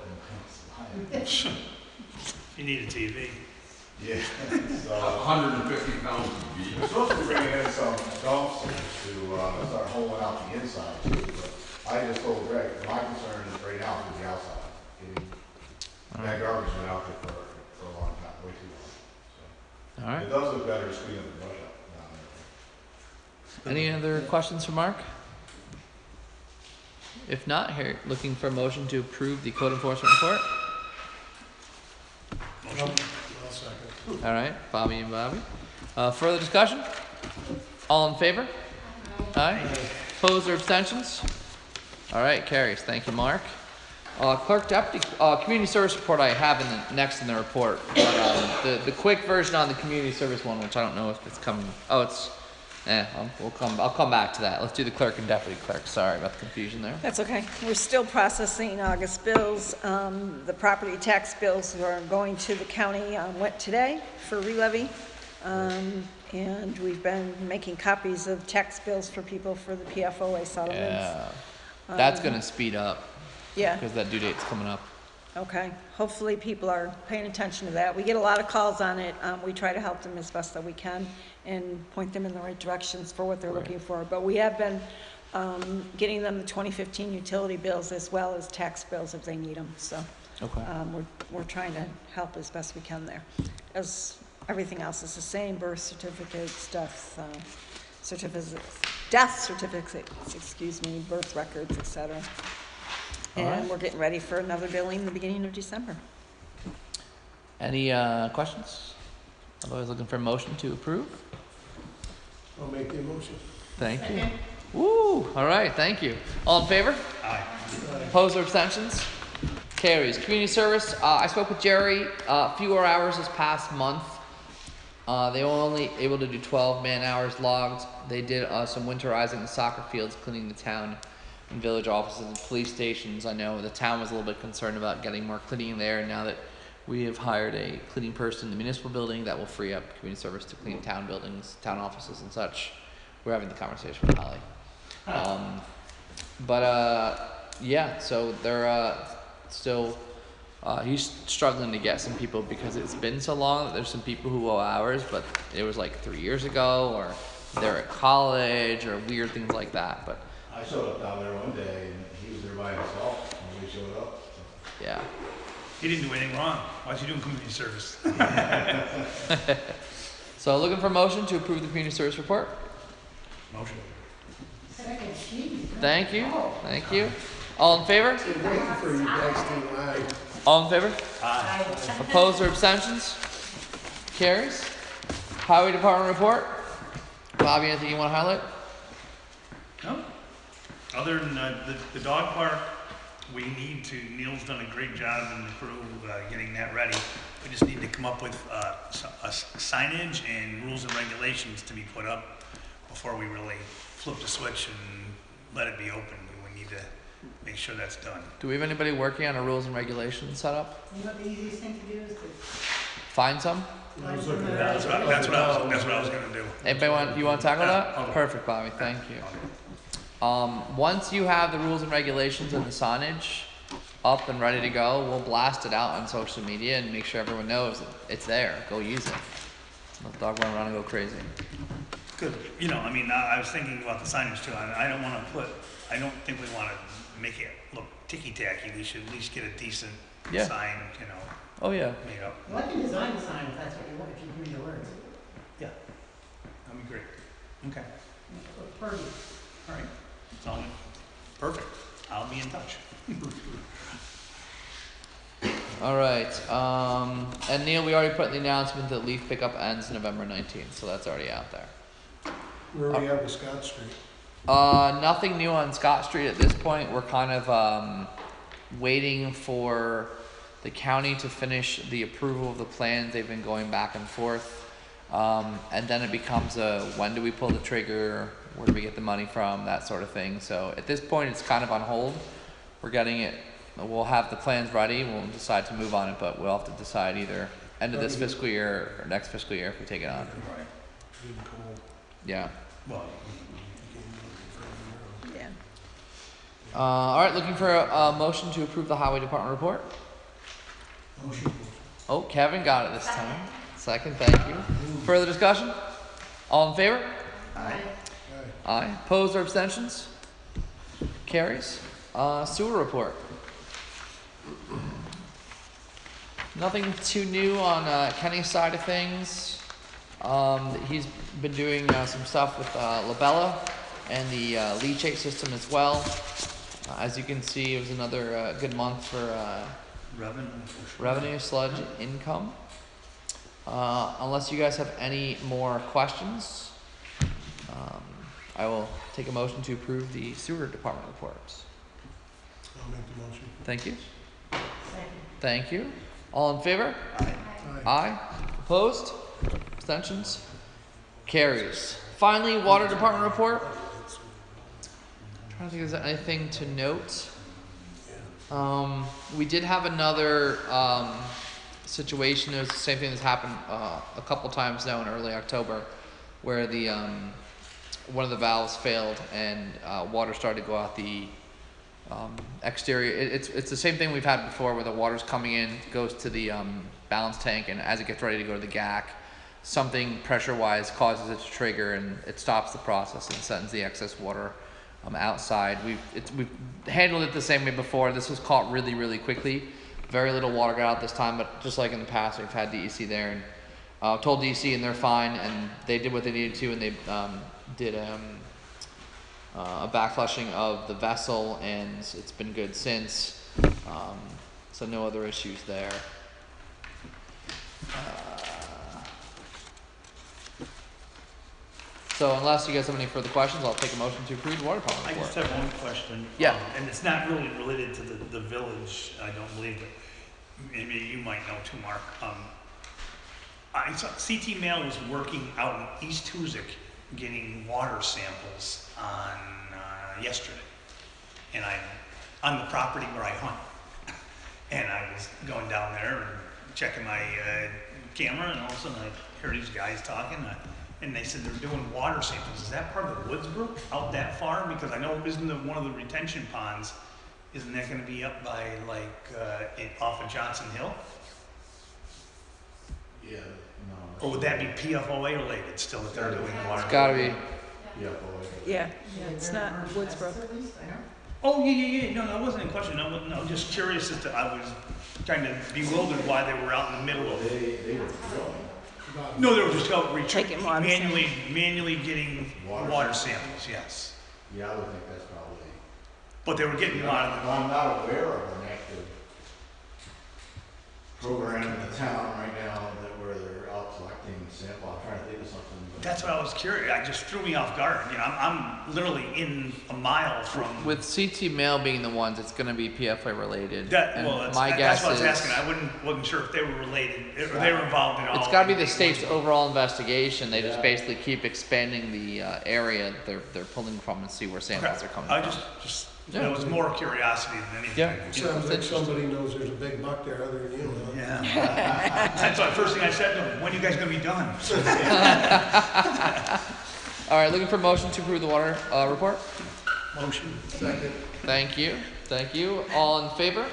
You need a TV. Yeah, so, 150,000 feet. we're supposed to be bringing in some dumpsters to, start holing out the inside too, but I just told Greg, my concern is right now is the outside. That garbage has been out there for a long time, way too long. So. All right. It does look better to clean up the brush up down there. Any other questions for Mark? If not, here, looking for a motion to approve the code enforcement report. I'll second. All right, Bobby and Bobby. Further discussion? All in favor? Aye. Opposed or abstentions? All right, carries. Thank you, Mark. Clerk Deputy, community service report I have next in the report. But, the quick version on the community service one, which I don't know if it's coming. Oh, it's. I'll come back to that. Let's do the clerk and deputy clerk. Sorry about the confusion there. That's okay. We're still processing August bills. The property tax bills are going to the county, went today for re-levy. And we've been making copies of tax bills for people for the PFOA settlements. Yeah, that's gonna speed up. Yeah. because that due date's coming up. Okay, hopefully people are paying attention to that. We get a lot of calls on it. We try to help them as best that we can and point them in the right directions for what they're Right. looking for. But we have been getting them the 2015 utility bills as well as tax bills if they need them. So Okay. we're trying to help as best we can there. As everything else is the same, birth certificates, death certificates, excuse me, birth records, etc. All And right. we're getting ready for another billing in the beginning of December. Any questions? Otherwise, looking for a motion to approve. I'll make the motion. Thank you. Woo! All right, thank you. All in favor? Aye. Opposed or abstentions? Carries. Community service. I spoke with Jerry. Fewer hours this past month. They were only able to do 12 man hours logged. They did some winterizing the soccer fields, cleaning the town and village offices and police stations. I know the town was a little bit concerned about getting more cleaning there, and now that we have hired a cleaning person in the municipal building, that will free up community service to clean town buildings, town offices and such. We're having the conversation with Holly. Yeah, so they're still he's struggling to get some people because it's been so long that there's some people who owe hours, but it was like 3 years ago, or they're at college, or weird things like that. But I showed up down there one day and he was there by himself when we showed up. yeah. He didn't do anything wrong. Why is he doing community service? So looking for a motion to approve the community service report. Motion. Second, geez. Thank you. Thank you. All in favor? Been waiting for you guys to, All in favor? Aye. Opposed or abstentions? Carries. Highway Department report. Bobby, anything you want to highlight? No. Other than the dog park, we need to, Neil's done a great job and the crew getting that ready. We just need to come up with signage and rules and regulations to be put up before we really flip the switch and let it be open. We need to make sure that's done. Do we have anybody working on a rules and regulations setup? You know what the easiest thing to do is to Find some? That's what I was gonna do. Anybody you want to tackle that? Okay. Perfect, Bobby. Thank you. Once you have the rules and regulations and the signage up and ready to go, we'll blast it out on social media and make sure everyone knows that it's there. Go use it. Let the dog run around and go crazy. Good. You know, I mean, I was thinking about the signage too. I don't think we want to make it look ticky-tacky. We should at least get a decent Yeah. sign, you know, Oh yeah. made up. Well, I can design the sign if that's what you want, if you give me the words. Yeah. That'd be great. Okay. Make it look pretty. All right. So, perfect. I'll be in touch. All right. And Neil, we already put in the announcement that leaf pickup ends November 19th, so that's already out there. where we have the Scott Street. Nothing new on Scott Street at this point. We're kind of waiting for the county to finish the approval of the plans. They've been going back and forth. And then it becomes when do we pull the trigger? Where do we get the money from? That sort of thing. So at this point, it's kind of on hold. We're getting it. We'll have the plans ready. We'll decide to move on it, but we'll have to decide either end of this fiscal year or next fiscal year if we take it on. Right. Yeah. Well, Yeah. All right, looking for a motion to approve the highway department report. Motion. Oh, Kevin got it this time. Second, thank you. Further discussion? All in favor? Aye. Aye. Opposed or abstentions? Carries. Sewer report. Nothing too new on Kenny's side of things. He's been doing some stuff with Labella and the leachate system as well. As you can see, it was another good month for revenue sludge income. Unless you guys have any more questions, I will take a motion to approve the sewer department reports. I'll make the motion. Thank you. Second. Thank you. All in favor? Aye. Aye. Opposed? Abstentions? Carries. Finally, water department report. Trying to think if there's anything to note. We did have another situation. It was the same thing that's happened a couple times now in early October, where the one of the valves failed and water started to go out the exterior. It's the same thing we've had before, where the water's coming in, goes to the balance tank, and as it gets ready to go to the GAC, something pressure-wise causes it to trigger, and it stops the process and sends the excess water outside. We've handled it the same way before. This was caught really, really quickly. Very little water got out this time, but just like in the past, we've had DEC there, and told DEC, and they're fine, and they did what they needed to, and they did a backflushing of the vessel, and it's been good since. So no other issues there. So unless you guys have any further questions, I'll take a motion to approve the water department I report. just have one question. Yeah. And it's not really related to the village, I don't believe, but maybe you might know too, Mark. I saw CT Mail was working out in East Hoosick getting water samples on yesterday. And I'm on the property where I hunt. And I was going down there and checking my camera, and all of a sudden I heard these guys talking, and they said they're doing water samples. Is that part of the Woods Group out that far? Because I know isn't one of the retention ponds, isn't that gonna be up by off of Johnson Hill? Yeah, no. Or would that be PFOA related still if they're doing water? It's gotta be. Yeah, Yeah, it's not Woodsboro. Oh, yeah. No, that wasn't a question. No, just curious as to, I was kind of bewildered why they were out in the middle of it. They were drilling. No, they were just out Taking water manually getting water samples, yes. Yeah, I would think that's probably. But they were getting a lot of I'm not aware of an active program in the town right now where they're out collecting sample. I'm trying to think of something. That's what I was curious. I just threw me off guard. You know, I'm literally in a mile from. With CT Mail being the ones, it's going to be PFA related. That's guess what I was is asking. I wasn't sure if they were related, or they were involved in all. it's got to be the state's overall investigation. They just basically keep expanding the area that they're pulling from and see where samples are coming I from. just it was more curiosity than anything. Yeah. Sounds like somebody knows there's a big buck there other than you, huh? Yeah. That's the first thing I said to them. When are you guys gonna be done? All right, looking for motion to approve the water report. Motion. Second. Thank you. All in favor?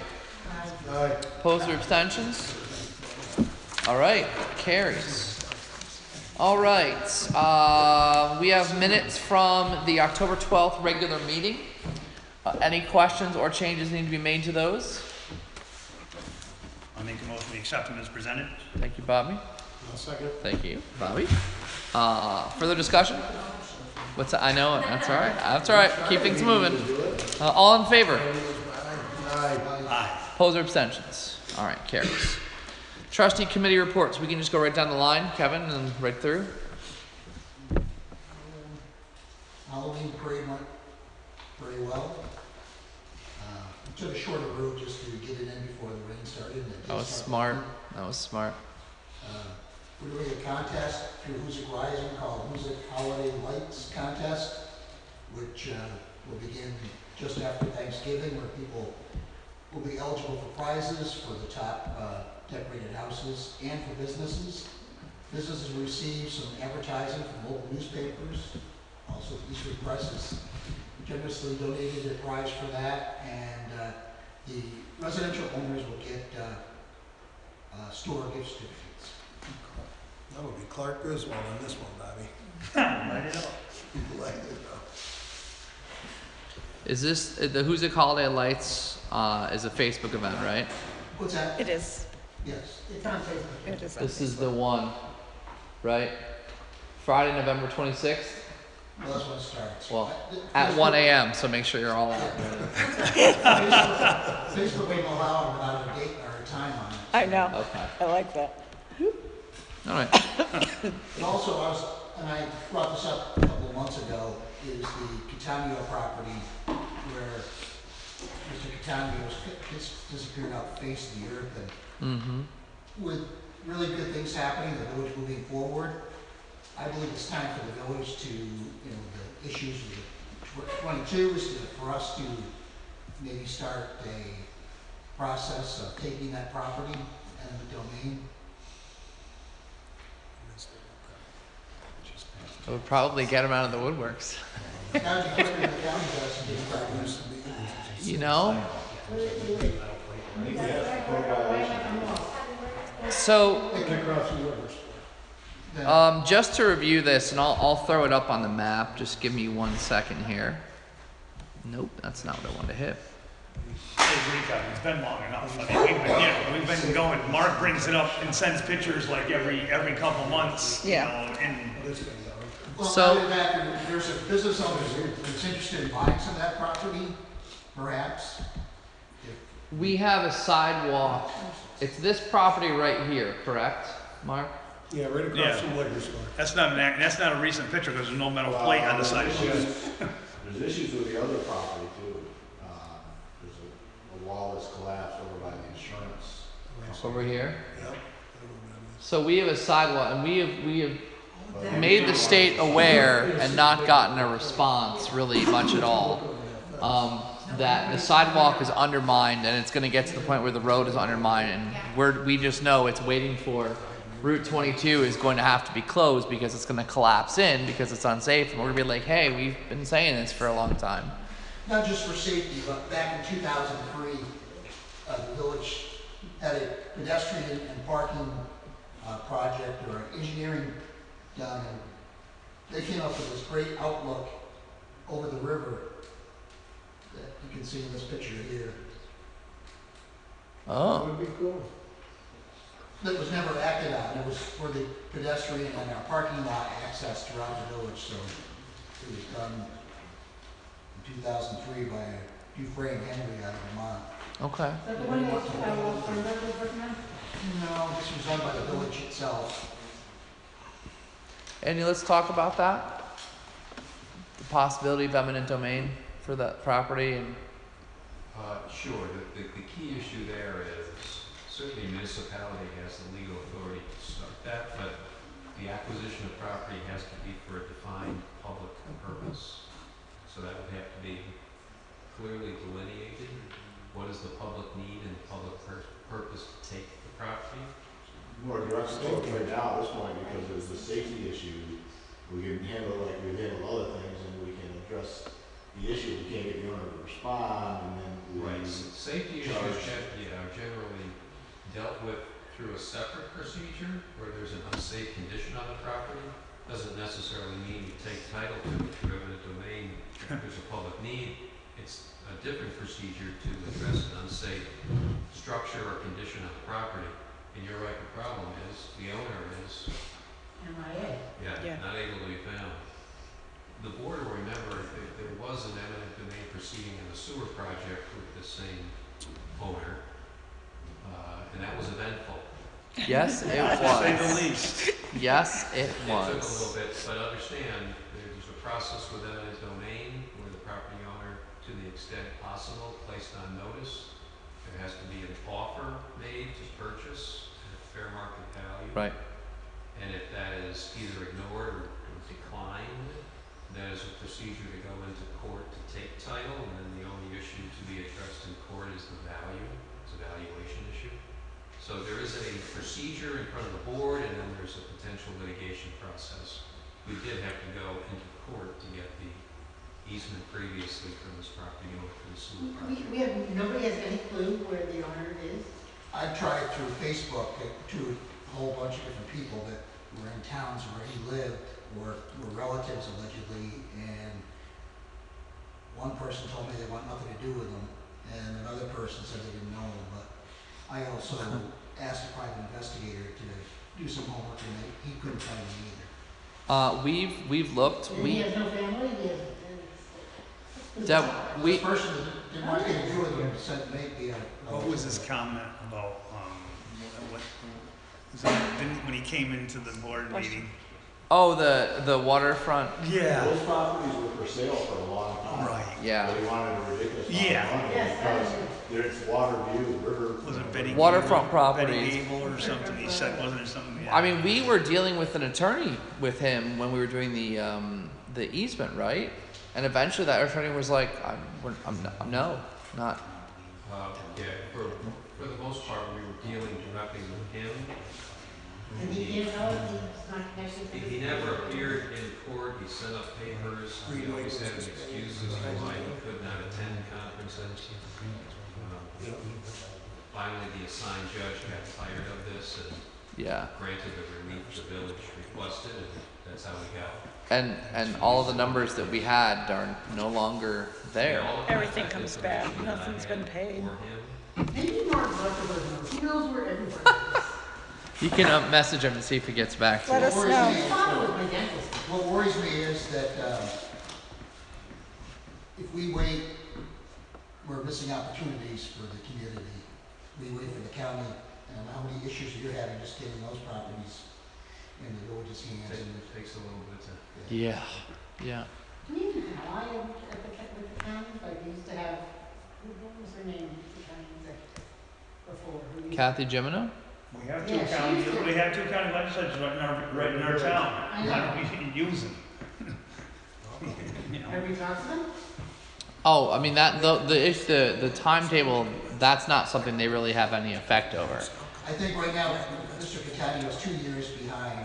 Aye. Opposed or abstentions? All right, carries. All right, we have minutes from the October 12th regular meeting. Any questions or changes need to be made to those? I'll make a motion to accept them as presented. Thank you, Bobby. I'll second. Thank you, Bobby. Further discussion? What's that? I know it. That's all right. That's all right. Keep things moving. All in favor? Aye. Opposed or abstentions? All right, carries. Trustee committee reports. We can just go right down the line, Kevin, and right through. Halloween parade went very well. We took a shorter route just to get it in before the rain started. And it did That was start smart. raining. That was smart. We're doing a contest through Hoosick Rising called Hoosick Holiday Lights Contest, which will begin just after Thanksgiving, where people will be eligible for prizes for the top decorated houses and for businesses. Businesses receive some advertising from local newspapers. Also, Eastwood Press has generously donated a prize for that, and the residential owners will get store gift certificates. That would be Clark Griswold on this one, Bobby. Light it up. Light it up. Is this the Hoosick Holiday Lights? Is a Facebook event, right? What's that? It is. Yes. It's on Facebook. It is. on This is Facebook. the one, right? Friday, November 26th. Well, that's when it starts. Well, at 1 a.m. So make sure you're all out. Facebook won't allow it without a date or a time on it. I know. Okay. I like that. All right. And also, I brought this up a couple of months ago, is the Catania property where Mr. Catania was disappeared off the face of the earth, and Mm-hmm. with really good things happening, the village moving forward, I believe it's time for the village to, the issues with the 22 is for us to maybe start a process of taking that property and the domain. It would probably get him out of the woodworks. That would be quicker than the county does to get it back. You know, I think we have some code violations. So, Right across from Rivers. just to review this, and I'll throw it up on the map. Just give me 1 second here. Nope, that's not what I wanted to hit. I agree, Kevin, it's been long enough. I mean, we've been going, Mark brings it up and sends pictures like every couple months, you Yeah. know, and Well, So- other than that, there's a business owner that's interested in buying some of that property, perhaps. We have a sidewalk. It's this property right here, correct, Mark? Yeah, right Yeah. across from Liquor Store. that's not a recent picture because there's no metal plate on the side. There's issues with the other property too. There's a wall that's collapsed over by the insurance. Over here. Yep. I know what that So we have a sidewalk, and we have made the state aware and not gotten a response really much at all. That the sidewalk is undermined, and it's going to get to the point where the road is undermined, and we just know it's waiting for Route 22 is going to have to be closed because it's going to collapse in because it's unsafe. And we're going to be like, hey, we've been saying this for a long time. Not just for safety, but back in 2003, the village had a pedestrian and parking project or engineering done, and they came up with this great outlook over the river that you can see in this picture here. Oh. would be cool. That was never acted on. It was for the pedestrian and our parking lot access throughout the village, so it was done in 2003 by Dufresne Henry out of Vermont. Okay. Is that the one that, Fernando working on? No, this was done by the village itself. Andy, let's talk about that. The possibility of eminent domain for that property and Sure, the key issue there is certainly municipality has the legal authority to start that, but the acquisition of property has to be for a defined public purpose. So that would have to be clearly delineated. What is the public need and the public purpose to take the property? More direct approach right now at this point, because there's the safety issue. We can handle it like we've handled other things, and we can address the issue. We can't get the owner to respond, and then we. Right, safety issues are generally dealt with through a separate procedure where there's an unsafe condition on the property. Doesn't necessarily mean you take title to it through eminent domain. If there's a public need, it's a different procedure to address an unsafe structure or condition on the property. And you're right, the problem is the owner is MIA. Yeah. not able to be found. The board will remember that there was an eminent domain proceeding in the sewer project with the same owner, and that was eventful. yes, it to say the was. least. Yes, it It took a little was. bit, but understand, there's a process with eminent domain where the property owner, to the extent possible, placed on notice. There has to be an offer made to purchase at fair market value. Right. And if that is either ignored or declined, that is a procedure to go into court to take title, and then the only issue to be addressed in court is the value. It's a valuation issue. So there is a procedure in front of the board, and then there's a potential litigation process. We did have to go into court to get the easement previously from this property owner for the sewer project. We have, nobody has any clue where the owner is? I tried through Facebook to a whole bunch of different people that were in towns where he lived, or were relatives allegedly, and one person told me they want nothing to do with him, and another person said they didn't know him, but I also asked a private investigator to do some homework, and he couldn't find him either. We've looked. And he has no family, he has. That we This person that didn't want anything to do with him said maybe a. What was his comment about, what, was that, when he came into the board meeting? oh the waterfront. Yeah. Those properties were for sale for a long time. Right. Yeah. They wanted a ridiculous amount Yeah. of money Yes, because there's water view, river. Was it Betty? Waterfront Gable? properties. Betty Gable or something, he said, wasn't it something? Yeah. I mean, we were dealing with an attorney with him when we were doing the easement, right? And eventually, that attorney was like, not. Yeah, for the most part, we were dealing directly with him. And he didn't know, he's not connected to this? He never appeared in court, he sent up papers, he always had excuses as to why he could not attend conferences. Finally, the assigned judge got tired of this and Yeah. granted the relief the village requested, and that's how we got. And all of the numbers that we had are no longer there. All of Everything that comes back. information that I Nothing's been had paid. for him, Maybe Mark Zuckerberg knows, he knows where everybody is. You can message him to see if he gets back to Let you. us What worries know. me- My father was my dentist. What worries me is that, if we wait, we're missing opportunities for the community. We wait for the county, and how many issues you're having just getting those properties in the village's hands. And it takes a little bit to. Yeah. Yeah. Can you even ally with the county, like we used to have, what was her name, the county executive before? who used- Kathy Gimino? We have Yeah, she used to- we have two county legislatures right in our town. I know. Why don't we use them? You know? Have we talked to them? Oh, I mean that the timetable, that's not something they really have any effect over. I think right now, Mr. Catania is 2 years behind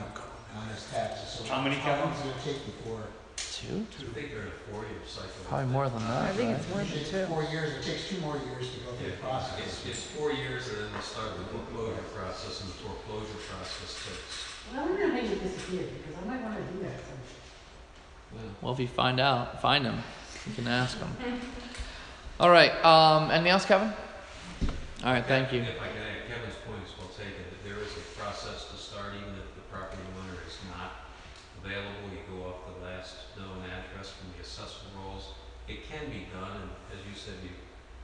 on his taxes, so. How many, How long Kevin? does it take before? 2? I think they're in a 4-year cycle. Probably more than that. I think right? it's more than Usually it's 2. 4 years, it takes 2 more years to go through the process. It's 4 years, and then they start the foreclosure process, and the foreclosure process takes. Well, I wonder how you disappeared, because I might wanna do that sometime. Well, if you find him, you can ask him. All right. Anything else, Kevin? All right. Thank you. If I can add, Kevin's point is well taken, that there is a process to start, even if the property owner is not available, you go off the last known address from the assessment rolls. It can be done, and as you said,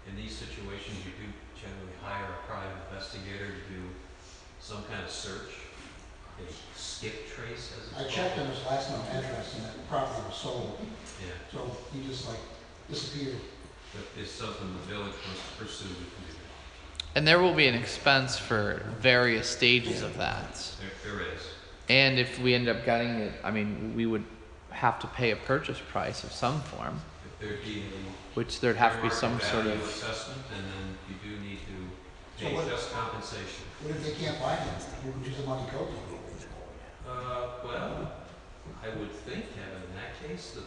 in these situations, you do generally hire a private investigator to do some kind of search, a skip trace, as it's I called. checked on his last known address and that property was sold, Yeah, so he just like disappeared. but it's something the village must pursue, we can do that. And there will be an expense for various stages of that. There is. And if we end up getting it, I mean, we would have to pay a purchase price of some form, If there'd be which there'd have to be fair some market sort value of. assessment, and then you do need to So pay what- just compensation. What if they can't find him? Who would use the money go to? Well, I would think, Kevin, in that case, the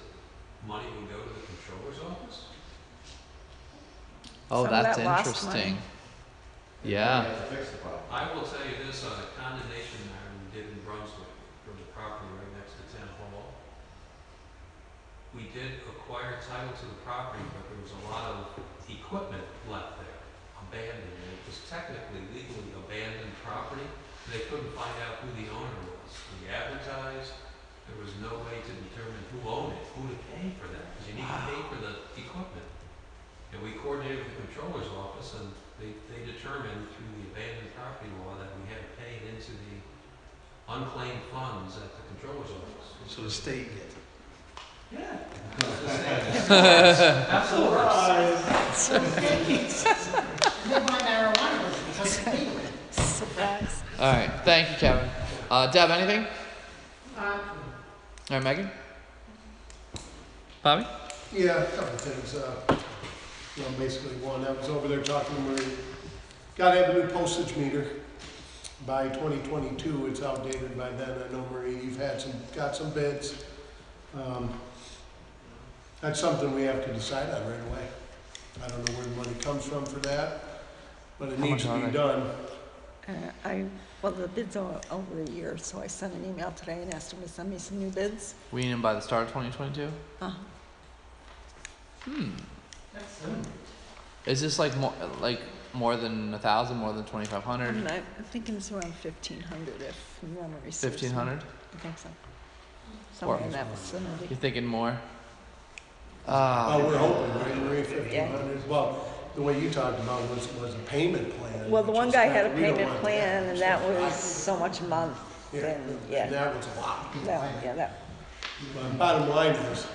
money would go to the controller's office. Oh, Some of that's that lost interesting. money. Yeah. You have to fix the problem. I will tell you this, on a condemnation matter we did in Brunswick, from the property right next to Town Hall, we did acquire title to the property, but there was a lot of equipment left there, abandoned, and it was technically legally abandoned property. They couldn't find out who the owner was. We advertised, there was no way to determine who owned it, who to pay for that, because you need to pay for the equipment. And we coordinated with the controller's office, and they determined through the abandoned property law that we had to pay it into the unclaimed funds at the controller's office. So the state did. Yeah. And they buy marijuana because it's legal. Surprise. All right. Thank you, Kevin. Deb, anything? All right, Megan. Bobby. Yeah, a couple of things. Well, basically one, I was over there talking to Marie. Gotta have a new postage meter by 2022. It's outdated by then. I know, Marie, you've got some bids. That's something we have to decide on right away. I don't know where the money comes from for that, but it How needs much to are be they? done. Well, the bids are over a year, so I sent an email today and asked him to send me some new bids. We need them by the start of 2022. Uh-huh. Is this like more than 1,000, more than 2,500? I'm thinking it's around 1,500 if memory serves me. 1,500? I think so. Somewhere in that vicinity. You're thinking more? Oh, we're hoping, right, Marie, 1,500? Well, the way you talked about was a payment plan. Well, the which one is guy not- had a we don't payment want plan that. and that was so much a month. Then, yeah, That was a lot. that. But bottom line is,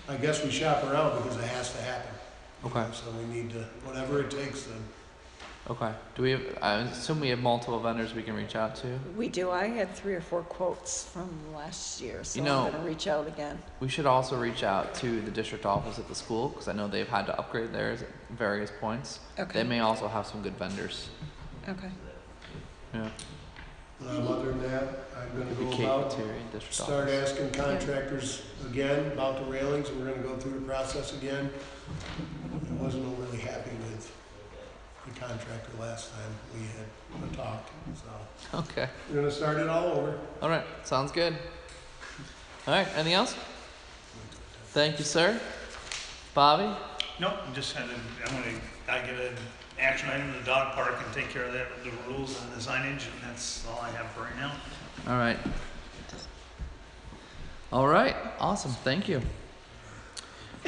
I guess we shop around because it has to happen. Okay. So we need to, whatever it takes then. Okay. Do we have? I assume we have multiple vendors we can reach out to. We do. I had 3 or 4 quotes from last year, so You know- I'm gonna reach out again. We should also reach out to the district office at the school because I know they've had to upgrade theirs at various points. Okay. They may also have some good vendors. Okay. Yeah. Other than that, I'm gonna Maybe go Kate about, Lettieri, district start office. asking contractors again about the railings, and we're gonna go through the process again. I wasn't overly happy with contractor last time we had talked, so. Okay. We're gonna start it all over. All right. Sounds good. All right. Anything else? Thank you, sir. Bobby? Nope, I get an action item in the dog park and take care of that, the rules and the signage, and that's all I have for right now. All right. All right. Awesome. Thank you.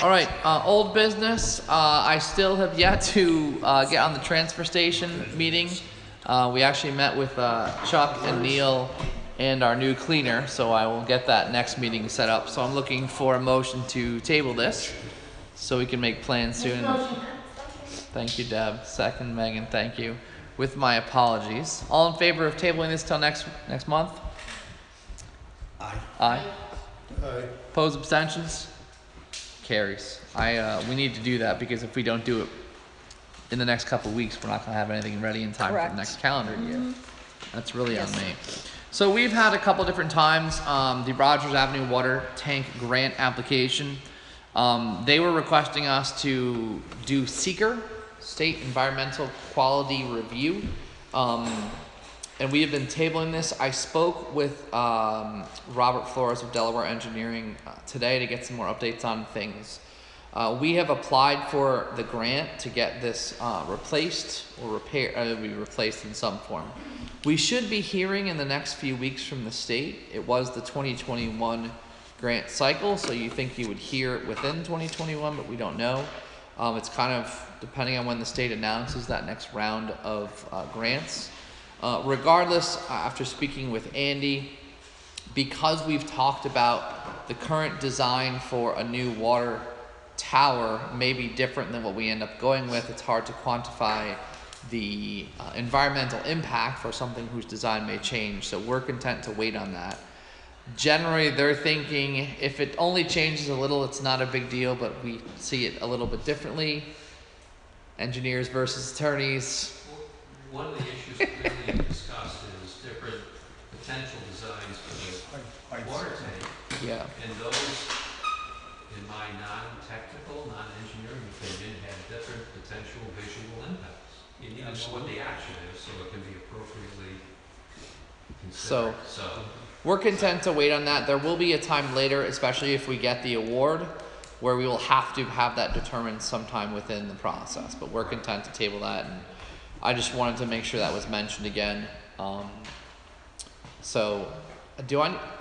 All right. Old business. I still have yet to get on the transfer station meeting. We actually met with Chuck and Neil and our new cleaner, so I will get that next meeting set up. So I'm looking for a motion to table this so we can make plans soon. Thank you, Deb. Second, Megan. Thank you. With my apologies. All in favor of tabling this till next month? Aye. Aye. Aye. Opposed, abstentions? Carries. We need to do that because if we don't do it in the next couple of weeks, we're not going to have anything ready in time for Correct. the next calendar year. That's really Yes. on me. So we've had a couple different times the Rogers Avenue water tank grant application. They were requesting us to do SEEKR, State Environmental Quality Review. And we have been tabling this. I spoke with Robert Flores of Delaware Engineering today to get some more updates on things. We have applied for the grant to get this replaced or it'll be replaced in some form. We should be hearing in the next few weeks from the state. It was the 2021 grant cycle, so you think you would hear it within 2021, but we don't know. It's kind of depending on when the state announces that next round of grants. Regardless, after speaking with Andy, because we've talked about the current design for a new water tower may be different than what we end up going with, it's hard to quantify the environmental impact for something whose design may change. So we're content to wait on that. Generally, they're thinking if it only changes a little, it's not a big deal, but we see it a little bit differently. Engineers versus attorneys. One of the issues clearly discussed is different potential designs for the water tank. Yeah. And those, in my non-technical, non-engineering opinion, have different potential visual impacts. You need to know what the action is so it can be appropriately considered. So We're content to wait on that. There will be a time later, especially if we get the award, where we will have to have that determined sometime within the process. But we're content to table that, and I just wanted to make sure that was mentioned again. So,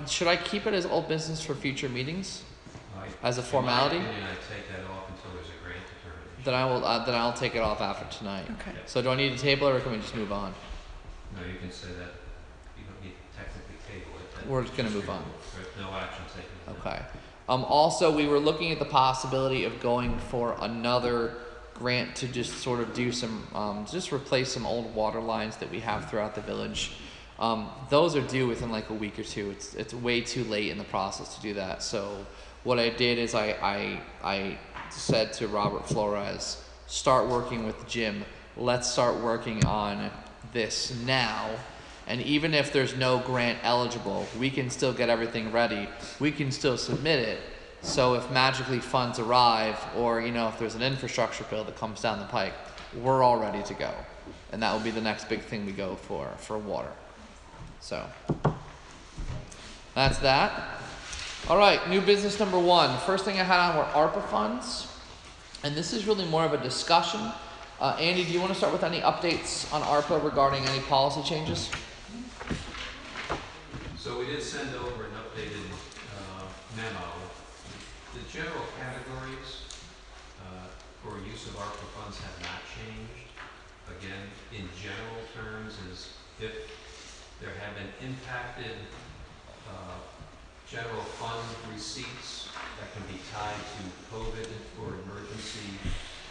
should I keep it as old business for future meetings, as a formality? In my opinion, I take that off until there's a grant determination. Then I'll take it off after tonight. Okay. So do I need to table it, or can we just move on? No, you can say that you don't need to technically table it. that We're just gonna move on. There's no action taken. Okay. Also, we were looking at the possibility of going for another grant to just sort of do some, just replace some old water lines that we have throughout the village. Those are due within like a week or two. It's way too late in the process to do that. So what I did is I said to Robert Flores, start working with Jim. Let's start working on this now. And even if there's no grant eligible, we can still get everything ready. We can still submit it. So if magically funds arrive, or if there's an infrastructure bill that comes down the pike, we're all ready to go. And that will be the next big thing we go for water. So that's that. All right, new business number 1. First thing I had on were ARPA funds. And this is really more of a discussion. Andy, do you want to start with any updates on ARPA regarding any policy changes? So we did send over an updated memo. The general categories for use of ARPA funds have not changed. Again, in general terms, is if there have been impacted general fund receipts that can be tied to COVID or emergency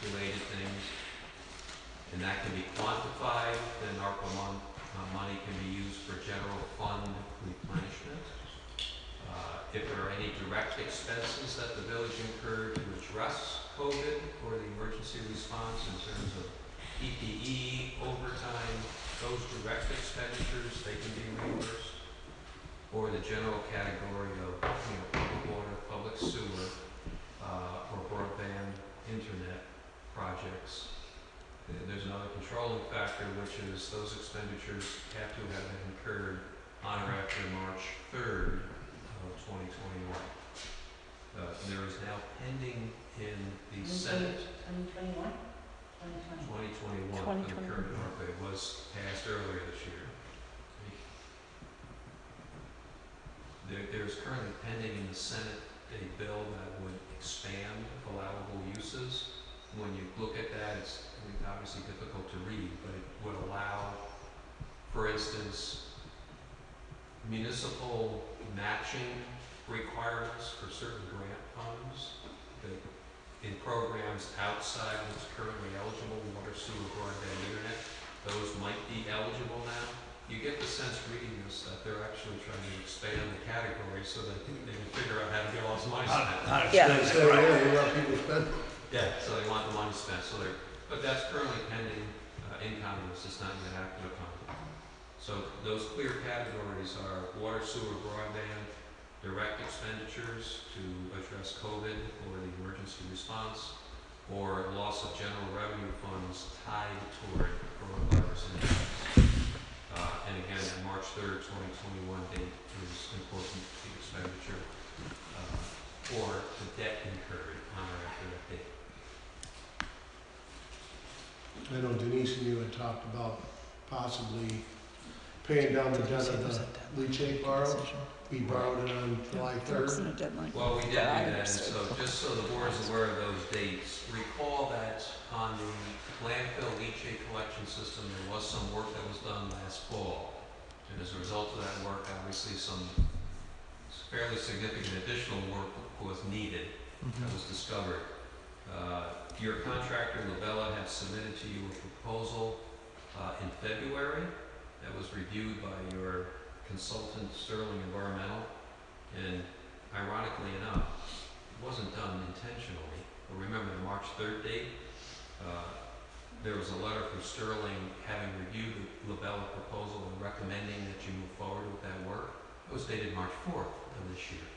related things, and that can be quantified, then ARPA money can be used for general fund replenishment. If there are any direct expenses that the village incurred to address COVID or the emergency response in terms of PPE, overtime, those direct expenditures, they can be reimbursed. Or the general category of public water, public sewer, or broadband internet projects. There's another controlling factor, which is those expenditures have to have been incurred on or after March 3rd of 2021. There is now pending in the Senate 2021? 2021, the current ARPA. It was passed earlier this year. There's currently pending in the Senate a bill that would expand allowable uses. When you look at that, it's obviously difficult to read, but it would allow, for instance, municipal matching requirements for certain grant funds that in programs outside what's currently eligible, water, sewer, broadband, internet, those might be eligible now. You get the sense reading this that they're actually trying to expand the category so that they can figure out how to get all this money spent. Yeah. So, yeah, you want people to spend. Yeah, so they want the money spent, but that's currently pending in Congress, it's not yet acted upon. So those clear categories are water, sewer, broadband, direct expenditures to address COVID or the emergency response, or loss of general revenue funds tied toward coronavirus impacts. And again, the March 3rd, 2021 date is important to the expenditure or the debt incurred on or after that date. I know Denise and you had talked about possibly paying down the debt of the leachate borrow. We borrowed it on July 3rd. Well, we did do that, and so just so the board is aware of those dates, recall that on the landfill leachate collection system, there was some work that was done last fall. And as a result of that work, obviously some fairly significant additional work was needed that was discovered. Your contractor, Labella, had submitted to you a proposal in February that was reviewed by your consultant, Sterling Environmental, and ironically enough, it wasn't done intentionally. But remember the March 3rd date? There was a letter from Sterling having reviewed the Labella proposal and recommending that you move forward with that work. It was dated March 4th of this year.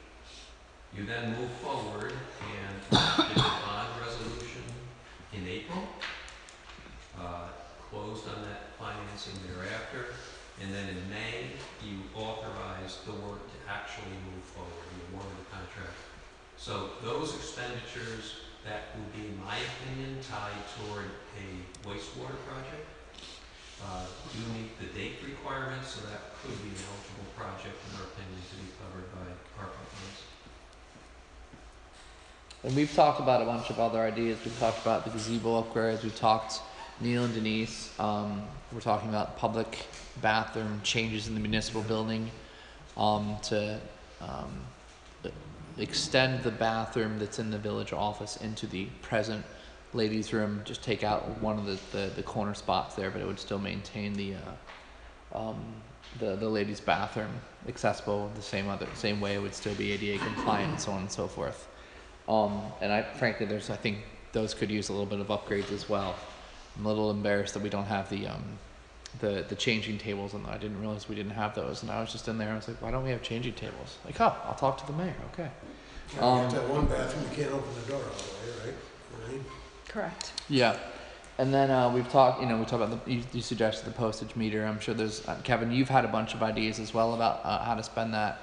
You then moved forward and did a bond resolution in April, closed on that financing thereafter, and then in May, you authorized the work to actually move forward. You awarded the contract. So those expenditures that would be, in my opinion, tied toward a wastewater project do meet the date requirements, so that could be an eligible project, in our opinion, to be covered by ARPA funds. And we've talked about a bunch of other ideas. We've talked about the gazebo upgrades. We've talked, Neil and Denise, we're talking about public bathroom changes in the municipal building to extend the bathroom that's in the village office into the present ladies' room. Just take out one of the corner spots there, but it would still maintain the ladies' bathroom accessible the same way. It would still be ADA compliant and so on and so forth. And I think those could use a little bit of upgrades as well. I'm a little embarrassed that we don't have the changing tables, and I didn't realize we didn't have those. And I was just in there, I was like, why don't we have changing tables? Like, oh, I'll talk to the mayor. Okay. That one bathroom, you can't open the door all the way, right? Correct. Yeah. And then we talked about you suggested the postage meter. I'm sure there's Kevin, you've had a bunch of ideas as well about how to spend that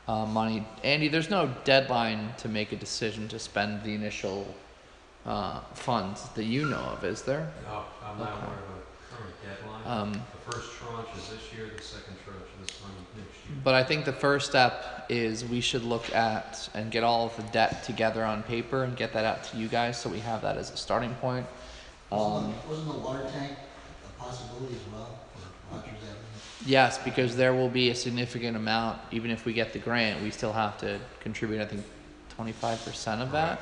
money. Andy, there's no deadline to make a decision to spend the initial funds that you know of, is there? No, I'm not aware of a current deadline. The first tranche is this year, the second tranche is this one next year. But I think the first step is we should look at and get all of the debt together on paper and get that out to you guys so we have that as a starting point. Wasn't the water tank a possibility as well for Rogers Avenue? Yes, because there will be a significant amount, even if we get the grant, we still have to contribute, I think, 25% of that.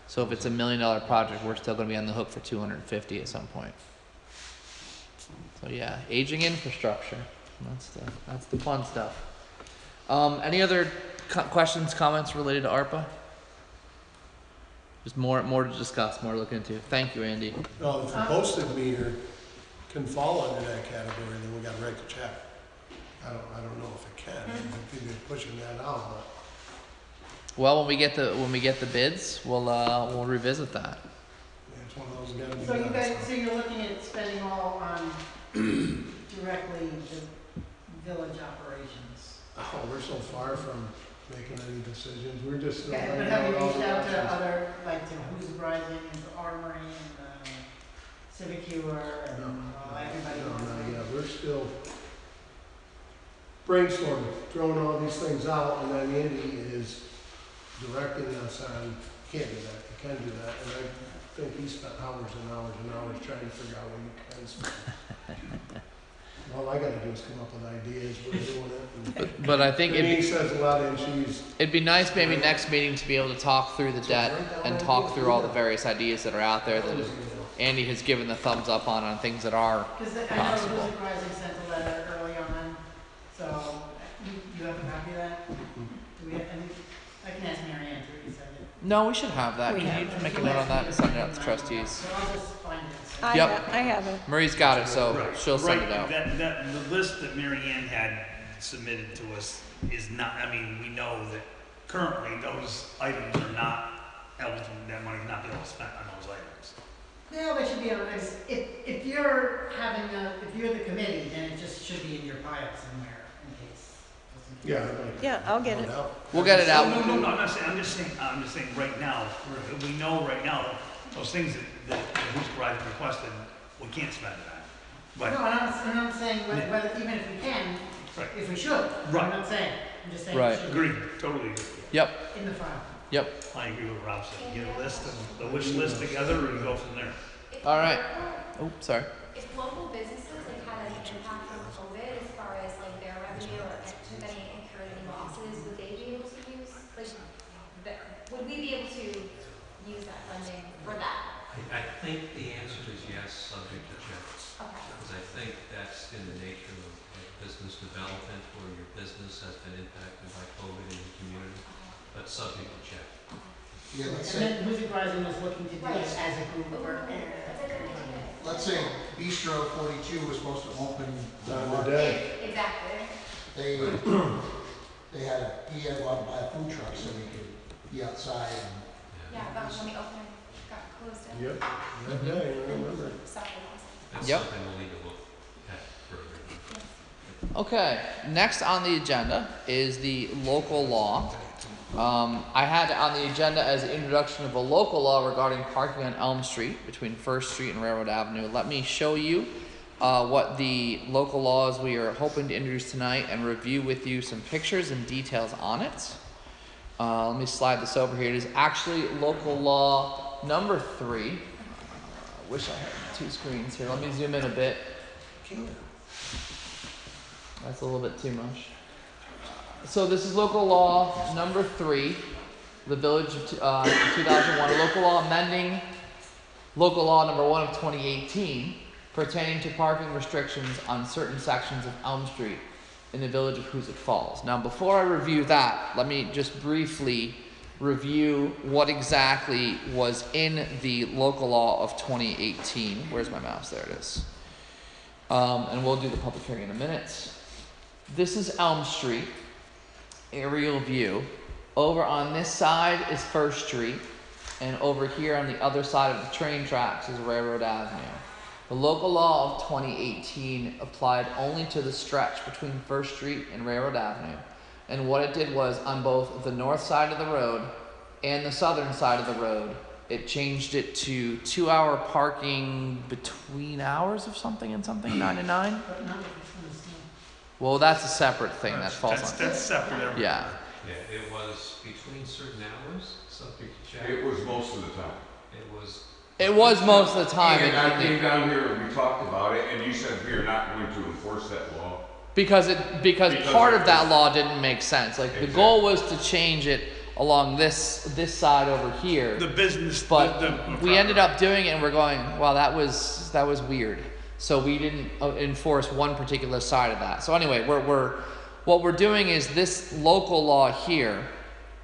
So if it's $1 million project, we're still going to be on the hook for 250 at some point. So yeah, aging infrastructure. That's the fun stuff. Any other questions, comments related to ARPA? Just more to discuss, more to look into. Thank you, Andy. Well, if the posted meter can fall under that category, then we gotta write the check. I don't know if it can. I think they're pushing that out, but. Well, when we get the bids, we'll revisit that. Yeah, it's one of those gotta be So done. so you're looking at spending all on Oh, we're so far from making any decisions. We're just still Okay, but laying have you out all reached the out to options. other, like to Hoosick Rising and to Armory and Civic Cure and everybody No, else? not yet. We're still brainstorming, throwing all these things out, and then Andy is directing us on, can't do that, you can do that, and I think he spent hours and hours and hours trying to figure out what you can spend. All I gotta do is come up with ideas, we're doing it. But I think He says a lot, and she's, it'd be nice maybe next meeting to be able to talk through the debt and talk through all the various ideas that are out there that Andy has given the thumbs up on things that are Because I know possible. Hoosick Rising sent a letter early on, so you have a copy of that? Do we have any, I can ask Mary Ann to resend it. No, we should have that. We Can you make a note on that and send it out to trustees? So I'll just find it. Yep. I have it. Marie's got it, so Right, she'll send right, it out. the list that Mary Ann had submitted to us is not, I mean, we know that currently those items are not eligible, that money's not being spent on those items. No, they should be able to, if you're having if you're the committee, then it just should be in your pile somewhere in case. Just in case. yeah. like, Yeah, I'll get it. no doubt. We'll get it No, out. no, I'm not saying, I'm just saying right now, we know right now, those things that Hoosick Rising requested, we can't spend it on. But, No, and I'm saying whether, even if we can, Right. if we should. Right. I'm not saying, I'm just saying Right. it should agreed, totally agree. Yep. be in the file. Yep. I agree with Rob said, get a list of the wish list together and go from there. All right. Oh, sorry. If local businesses like had an impact from COVID as far as like their revenue or took any incurred any losses, would they be able to use would we be able to use that funding for that? I think the answer is yes, subject to check. Okay. Because I think that's in the nature of business development, where your business has been impacted by COVID in the community, but subject to check. Yeah, let's And say, then Hoosick Rising was looking to do this as a group Ooh, or. that's a good idea. let's say Bistro 42 was supposed to open On March. the day. Exactly. They, he had to go out and buy a food truck so he could be outside and Yeah, that was when the opening got closed down. Yep, that day, I remember. Sorry, That's Yep. something we'll need to look at further. Okay. Next on the agenda is the local law. I had on the agenda as an introduction of a local law regarding parking on Elm Street between First Street and Railroad Avenue. Let me show you what the local laws we are hoping to introduce tonight and review with you some pictures and details on it. Let me slide this over here. It is actually local law number 3. I wish I had 2 screens here. Let me zoom in a bit. That's a little bit too much. So this is local law number 3, the Village of 2001, local law amending local law number 1 of 2018 pertaining to parking restrictions on certain sections of Elm Street in the Village of Hoosick Falls. Now before I review that, let me just briefly review what exactly was in the local law of 2018. Where's my mouse? There it is. And we'll do the public hearing in a minute. This is Elm Street. Aerial view. Over on this side is First Street, and over here on the other side of the train tracks is Railroad Avenue. The local law of 2018 applied only to the stretch between First Street and Railroad Avenue, and what it did was on both the north side of the road and the southern side of the road, it changed it to 2-hour parking between hours of something and something, 9 to 9. But not if it's on the snow. Well, that's a separate thing that falls on. That's separate. Everything. Yeah. Yeah, it was between certain hours, subject to check. It was most of the time. It was most of the time. And I came down here and we talked about it, and you said we are not going to enforce that law. Because part of that law didn't make sense. Like the Exactly. goal was to change it along this side over here. The business, But the we ended up doing it and we're going, well, that was weird. So we didn't enforce one particular side of that. So anyway, what we're doing is this local law here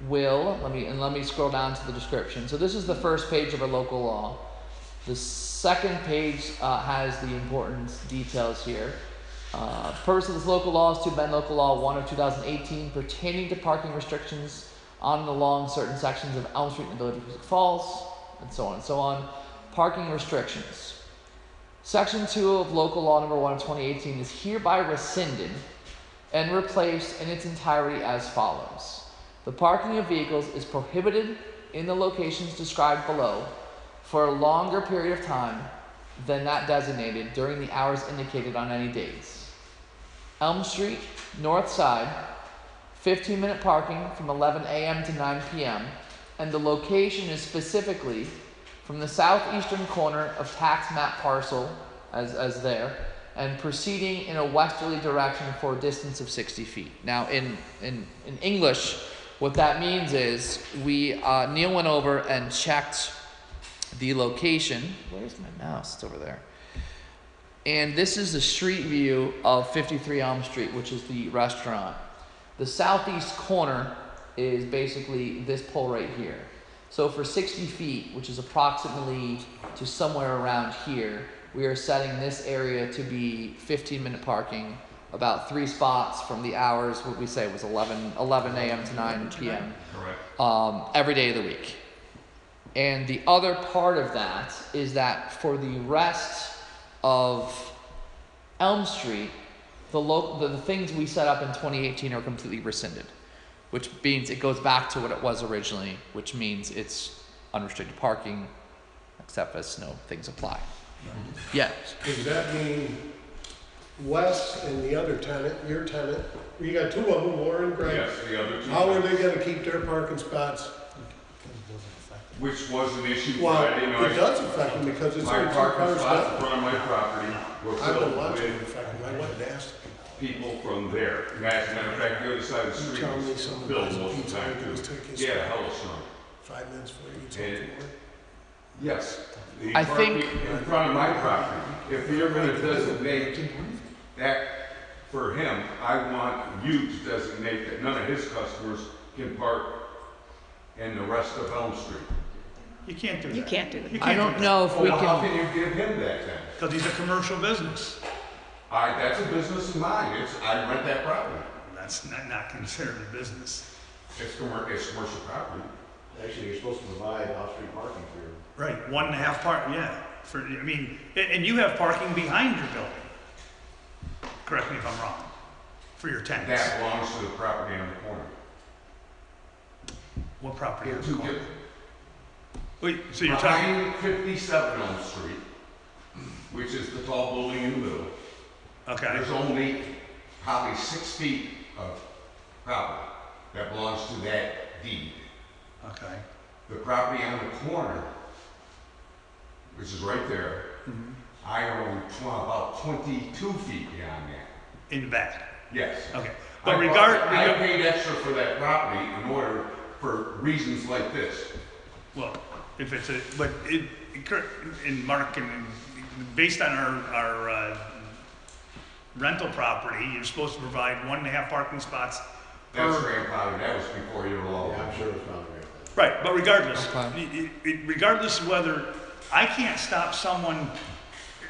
will, let me scroll down to the description. So this is the first page of our local law. The second page has the important details here. Purpose of this local law is to amend local law 1 of 2018 pertaining to parking restrictions on and along certain sections of Elm Street in the Village of Hoosick Falls, and so on and so on. Parking restrictions. Section 2 of local law number 1 of 2018 is hereby rescinded and replaced in its entirety as follows. The parking of vehicles is prohibited in the locations described below for a longer period of time than that designated during the hours indicated on any days. Elm Street, north side, 15-minute parking from 11 a.m. to 9 p.m., and the location is specifically from the southeastern corner of tax map parcel, as there, and proceeding in a westerly direction for a distance of 60 feet. Now, in English, what that means is Neil went over and checked the location. Where's my mouse? It's over there. And this is the street view of 53 Elm Street, which is the restaurant. The southeast corner is basically this pole right here. So for 60 feet, which is approximately to somewhere around here, we are setting this area to be 15-minute parking, about 3 spots from the hours, what we say was 11 a.m. to 9 p.m. Correct. Every day of the week. And the other part of that is that for the rest of Elm Street, the things we set up in 2018 are completely rescinded, which means it goes back to what it was originally, which means it's unrestricted parking, except as snow things apply. Yes. Does that mean Wes and the other tenant, your tenant, you got 2 of them, Warren, Greg? Yes, the other 2. How are they gonna keep their parking spots? Which was an issue Well, Friday night. it does affect them because it's My only 2 parking cars spots in down. front of my property were I've been filled watching it with affect them, I went and asked people from there. And as a matter of fact, the other side of the them. street Tell me was someone filled buys a most of the pizza, time it was too. taking Yeah, hella snow. 5 minutes before you get And- to work. Yes. The I parking think- in front of my property, if you're gonna designate that for him, I want you to designate that none of his customers can park in the rest of Elm Street. You can't do that. You can't do that. You I can't don't know if we Well, how can. can you give him that then? Because he's a commercial business. That's a business of mine. I rent that property. That's not considered a business. It's commercial property. Actually, you're supposed to provide off-street parking for your. Right, 1.5 yeah. And you have parking behind your building. Correct me if I'm wrong, for your tenants. That belongs to the property on the corner. What property They're is two it called? different. Wait, so you're talking, Behind 57 Elm Street, which is the tall building in the middle, okay, there's only probably 6 feet of property that belongs to that deed. okay. The property on the corner, which is right there, Mhm. I own about 22 feet beyond that. In the back, Yes. okay. I But regard, paid extra for that property in order for reasons like this. well, if it's a, but in Mark, and based on our rental property, you're supposed to provide 1.5 parking spots. That's grandfather, that was before your law. Yeah, I'm sure it's not great. Right, but regardless, Okay. regardless of whether, I can't stop someone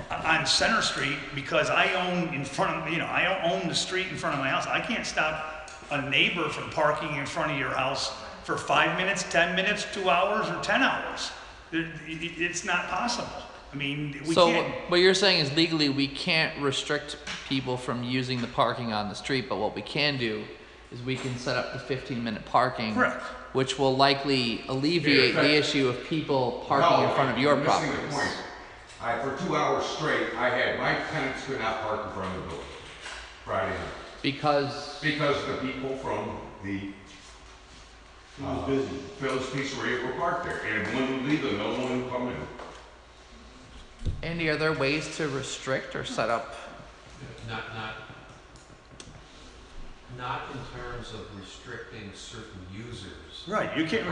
on Center Street because I own in front of, I own the street in front of my house. I can't stop a neighbor from parking in front of your house for 5 minutes, 10 minutes, 2 hours, or 10 hours. It's not possible. I mean, we So can't. what you're saying is legally we can't restrict people from using the parking on the street, but what we can do is we can set up the 15-minute parking, Correct. which will likely alleviate Yeah, the that's- issue of people parking in front of your you're missing the properties. point. For 2 hours straight, I had my tenants could not park in front of the building Friday night Because because the people from the He was busy. Phil's Pizzeria were parked there, and when we leave, no one would come in. Andy, are there ways to restrict or set up? Not in terms of restricting certain users. Right, you can't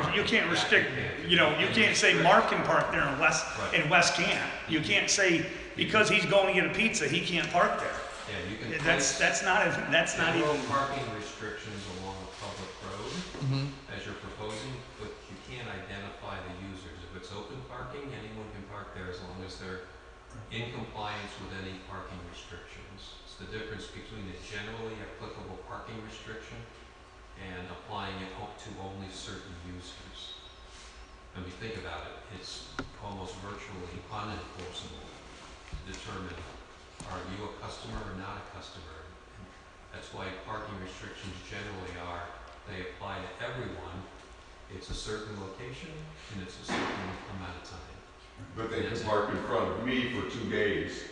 restrict, you can't say Mark can park there and Wes can't. You can't say, because he's going to get a pizza, he can't park there. Yeah, you can That's place not general even, parking restrictions along a public road, Mhm. as you're proposing, but you can't identify the users. If it's open parking, anyone can park there as long as they're in compliance with any parking restrictions. It's the difference between a generally applicable parking restriction and applying it to only certain users. When we think about it, it's almost virtually unenforceable to determine, are you a customer or not a customer? That's why parking restrictions generally are, they apply to everyone. It's a certain location and it's a certain amount of time. But they can park in front of me for 2 days,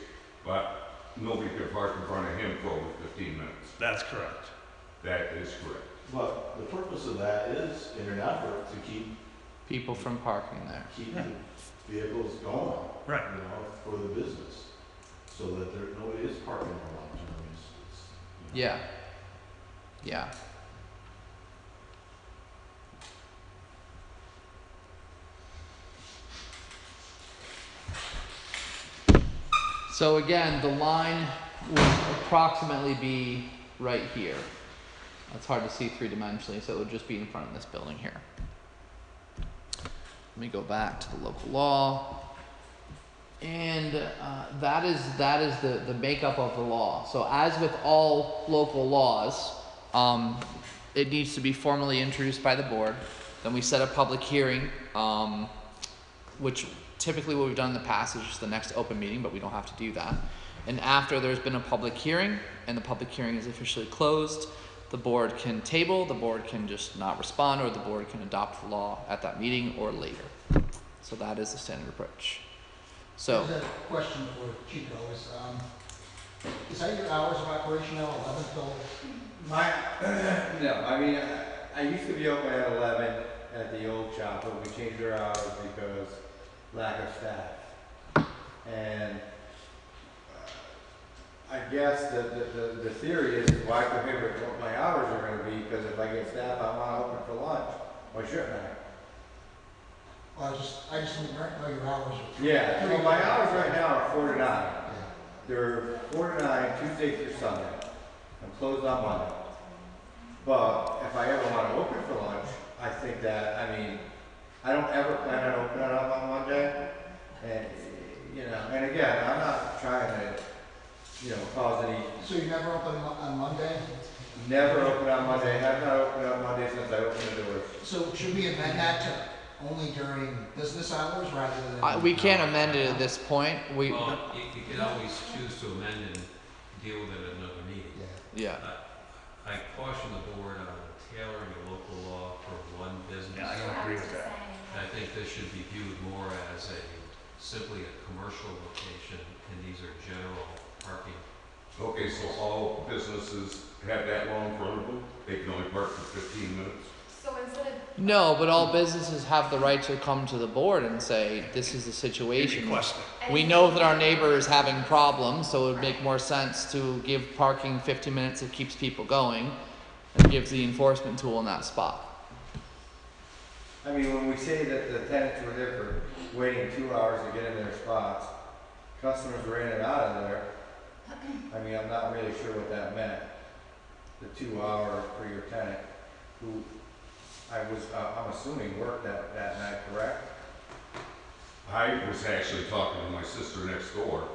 but nobody can park in front of him for over 15 minutes. That's correct. That is correct. But the purpose of that is in an effort to keep People from parking there. the vehicles going. Right. You know, for the business, so that nobody is parking there long term. You know. Yeah. Yeah. So again, the line would approximately be right here. It's hard to see three-dimensionally, so it would just be in front of this building here. Let me go back to the local law. And that is the makeup of the law. So as with all local laws, it needs to be formally introduced by the board. Then we set a public hearing, which typically what we've done in the past is just the next open meeting, but we don't have to do that. And after there's been a public hearing and the public hearing is officially closed, the board can table, the board can just not respond, or the board can adopt the law at that meeting or later. So that is the standard approach. So, There's a question for Chico, is that your hours of operation now, 11 till? No, I mean, I used to be open at 11 at the old shop, but we changed our hours because lack of staff. And I guess the theory is why prohibit what my hours are gonna be, because if I get staff, I wanna open for lunch, why shouldn't I? Well, I just didn't know your hours. Yeah, well, my hours right now are 4 to 9. Yeah. They're 4 to 9, Tuesday through Sunday. I'm closed on Monday. But if I ever want to open for lunch, I think that, I mean, I don't ever plan on opening up on Monday. And, you know, and again, I'm not trying to, you know, cause any, So you never open on Monday? never open on Monday, have not opened on Monday since I opened the doors. So should we amend that to only during business hours rather than? we can't amend it at this point. Well, you can always choose to amend and deal with it at another meeting. Yeah. Yeah. I caution the board on tailoring a local law for one business. Yeah, I don't agree with that. I think this should be viewed more as simply a commercial location, and these are general parking. Okay, so all businesses have that law in front of them? They can only park for 15 minutes? So instead of. No, but all businesses have the right to come to the board and say, this is the situation. Request it. We know that our neighbor is having problems, so it would make more sense to give parking 15 minutes that keeps people going and gives the enforcement tool in that spot. I mean, when we say that the tenants were there for waiting 2 hours to get in their spots, customers were in and out of there. I mean, I'm not really sure what that meant. The 2 hour for your tenant, who I'm assuming worked that night, correct? I was actually talking to my sister next door,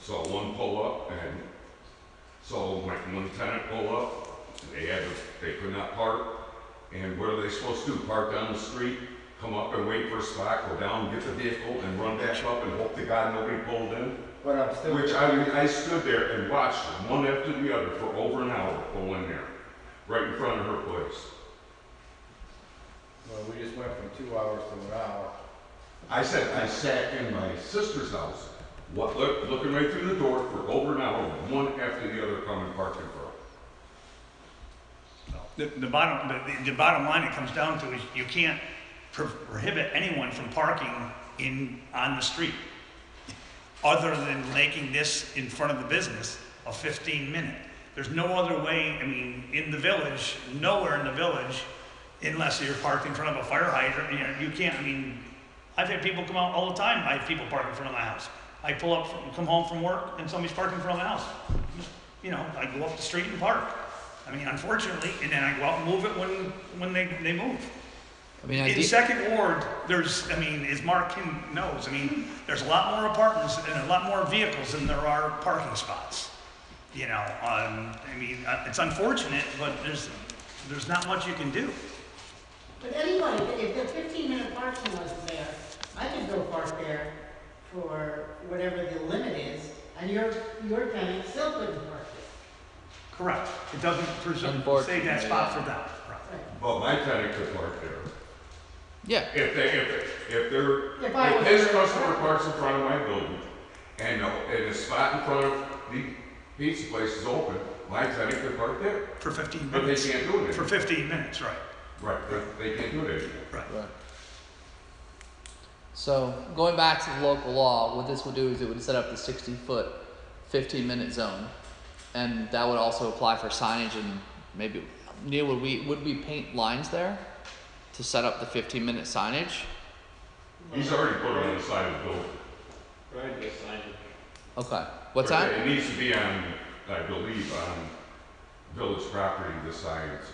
saw one pull up and saw one tenant pull up. They could not park. And what are they supposed to do? Park down the street, come up and wait for a spot, go down, get the vehicle and run back up and hope to God nobody pulled in? But I'm still. Which I stood there and watched them, one after the other, for over an hour pull in there, right in front of her place. Well, we just went from 2 hours to 1 hour. I said, I sat in my sister's house, looking right through the door for over an hour, one after the other coming parking for her. The bottom line it comes down to is you can't prohibit anyone from parking on the street, other than making this in front of the business a 15-minute. There's no other way, I mean, in the village, nowhere in the village, unless you're parked in front of a fire hydrant, you can't, I mean, I've had people come out all the time, I have people park in front of my house. I pull up, come home from work, and somebody's parked in front of my house. You know, I go up the street and park. I mean, unfortunately, and then I go out and move it when they move. I mean, In Second Ward, there's, I mean, as Mark knows, I mean, there's a lot more apartments and a lot more vehicles than there are parking spots. You know, I mean, it's unfortunate, but there's not much you can do. But anybody, if the 15-minute parking wasn't there, I could go park there for whatever the limit is, and your tenant still couldn't park there. Correct. It doesn't preserve, Unfortunately, save that spot yeah. for them. Right. But my tenant could park there. Yeah. If his customer parks in front of my building, and the spot in front of the pizza place is open, my tenant could park there. For 15 But they minutes. can't do it For anymore. 15 minutes, right. Right, they can't do it anymore. Right. Right. So going back to the local law, what this would do is it would set up the 60-foot, 15-minute zone, and that would also apply for signage. And maybe, Neil, would we paint lines there to set up the 15-minute signage? He's already put it on the side of the building. Right, the signage. Okay. What's But that? It needs to be on, I believe, on village property, the signs.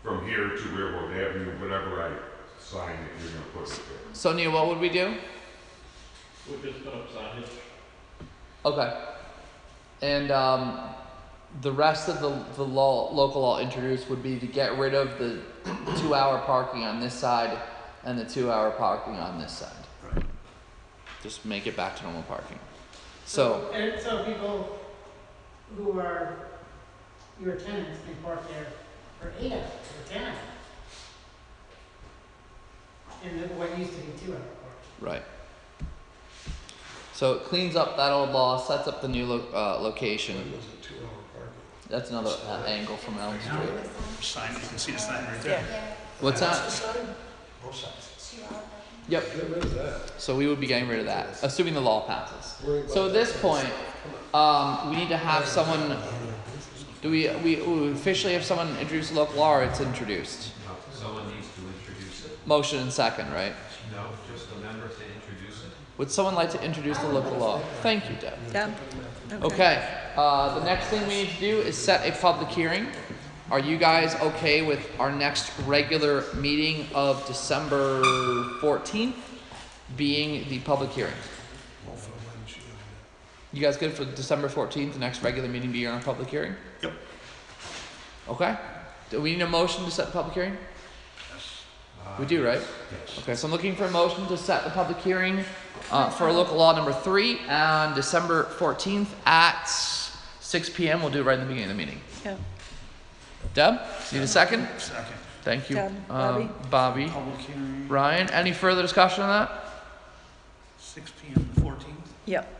From here to Railroad Avenue, whatever I sign that you're gonna put it there. So Neil, what would we do? We'll just put up signage. Okay. And the rest of the local law introduced would be to get rid of the 2-hour parking on this side and the 2-hour parking on this side. Right. Just make it back to normal parking. So, And so people who are your tenants can park there for 8 hours or 10 hours. And what used to be 2 hour parking. right. So it cleans up that old law, sets up the new location. It was a 2-hour parking. That's another angle from Elm Street. Sign, you can see the sign right there. Yeah, What's that? What's the sign? Both sides. 2 hours. Yep. Get rid of that. So we would be getting rid of that, assuming the law passes. Worry about So at this that. point, we need to have someone. Do we officially have someone introduce the local law, or it's introduced? No, someone needs to introduce it. Motion and second, right? No, just a member to introduce it. Would someone like to introduce the local law? Thank you, Deb. Deb? Okay, the next thing we need to do is set a public hearing. Are you guys okay with our next regular meeting of December 14th being the public hearing? You guys good for December 14th, the next regular meeting being our public hearing? Yep. Okay. Do we need a motion to set the public hearing? We do, right? Yes. Okay, so I'm looking for a motion to set the public hearing for local law number 3 on December 14th at 6 p.m. We'll do it right in the beginning of the meeting. Yeah. Deb, need a second? Second. Thank you. Deb, Bobby? Bobby. Public hearing, Ryan, any further discussion on that? 6 p.m. the 14th. Yep.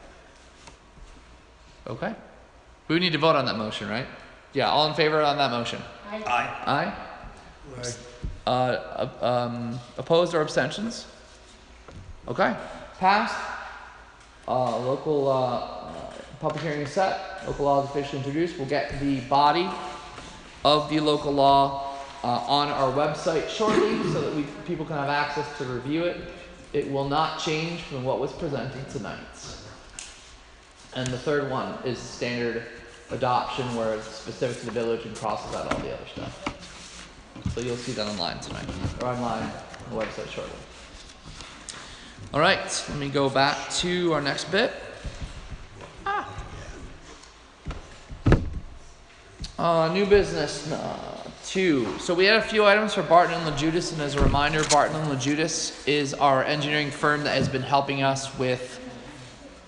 Okay. We need to vote on that motion, right? Yeah, all in favor on that motion? Aye. Aye? Right. Opposed or abstentions? Okay, passed. Local public hearing is set. Local law is officially introduced. We'll get the body of the local law on our website shortly so that people can have access to review it. It will not change from what was presented tonight. And the third one is standard adoption where it's specific to the village and crosses out all the other stuff. So you'll see that online tonight, or online on the website shortly. All right, let me go back to our next bit. New business 2. So we had a few items for Barton and LaJudas, and as a reminder, Barton and LaJudas is our engineering firm that has been helping us with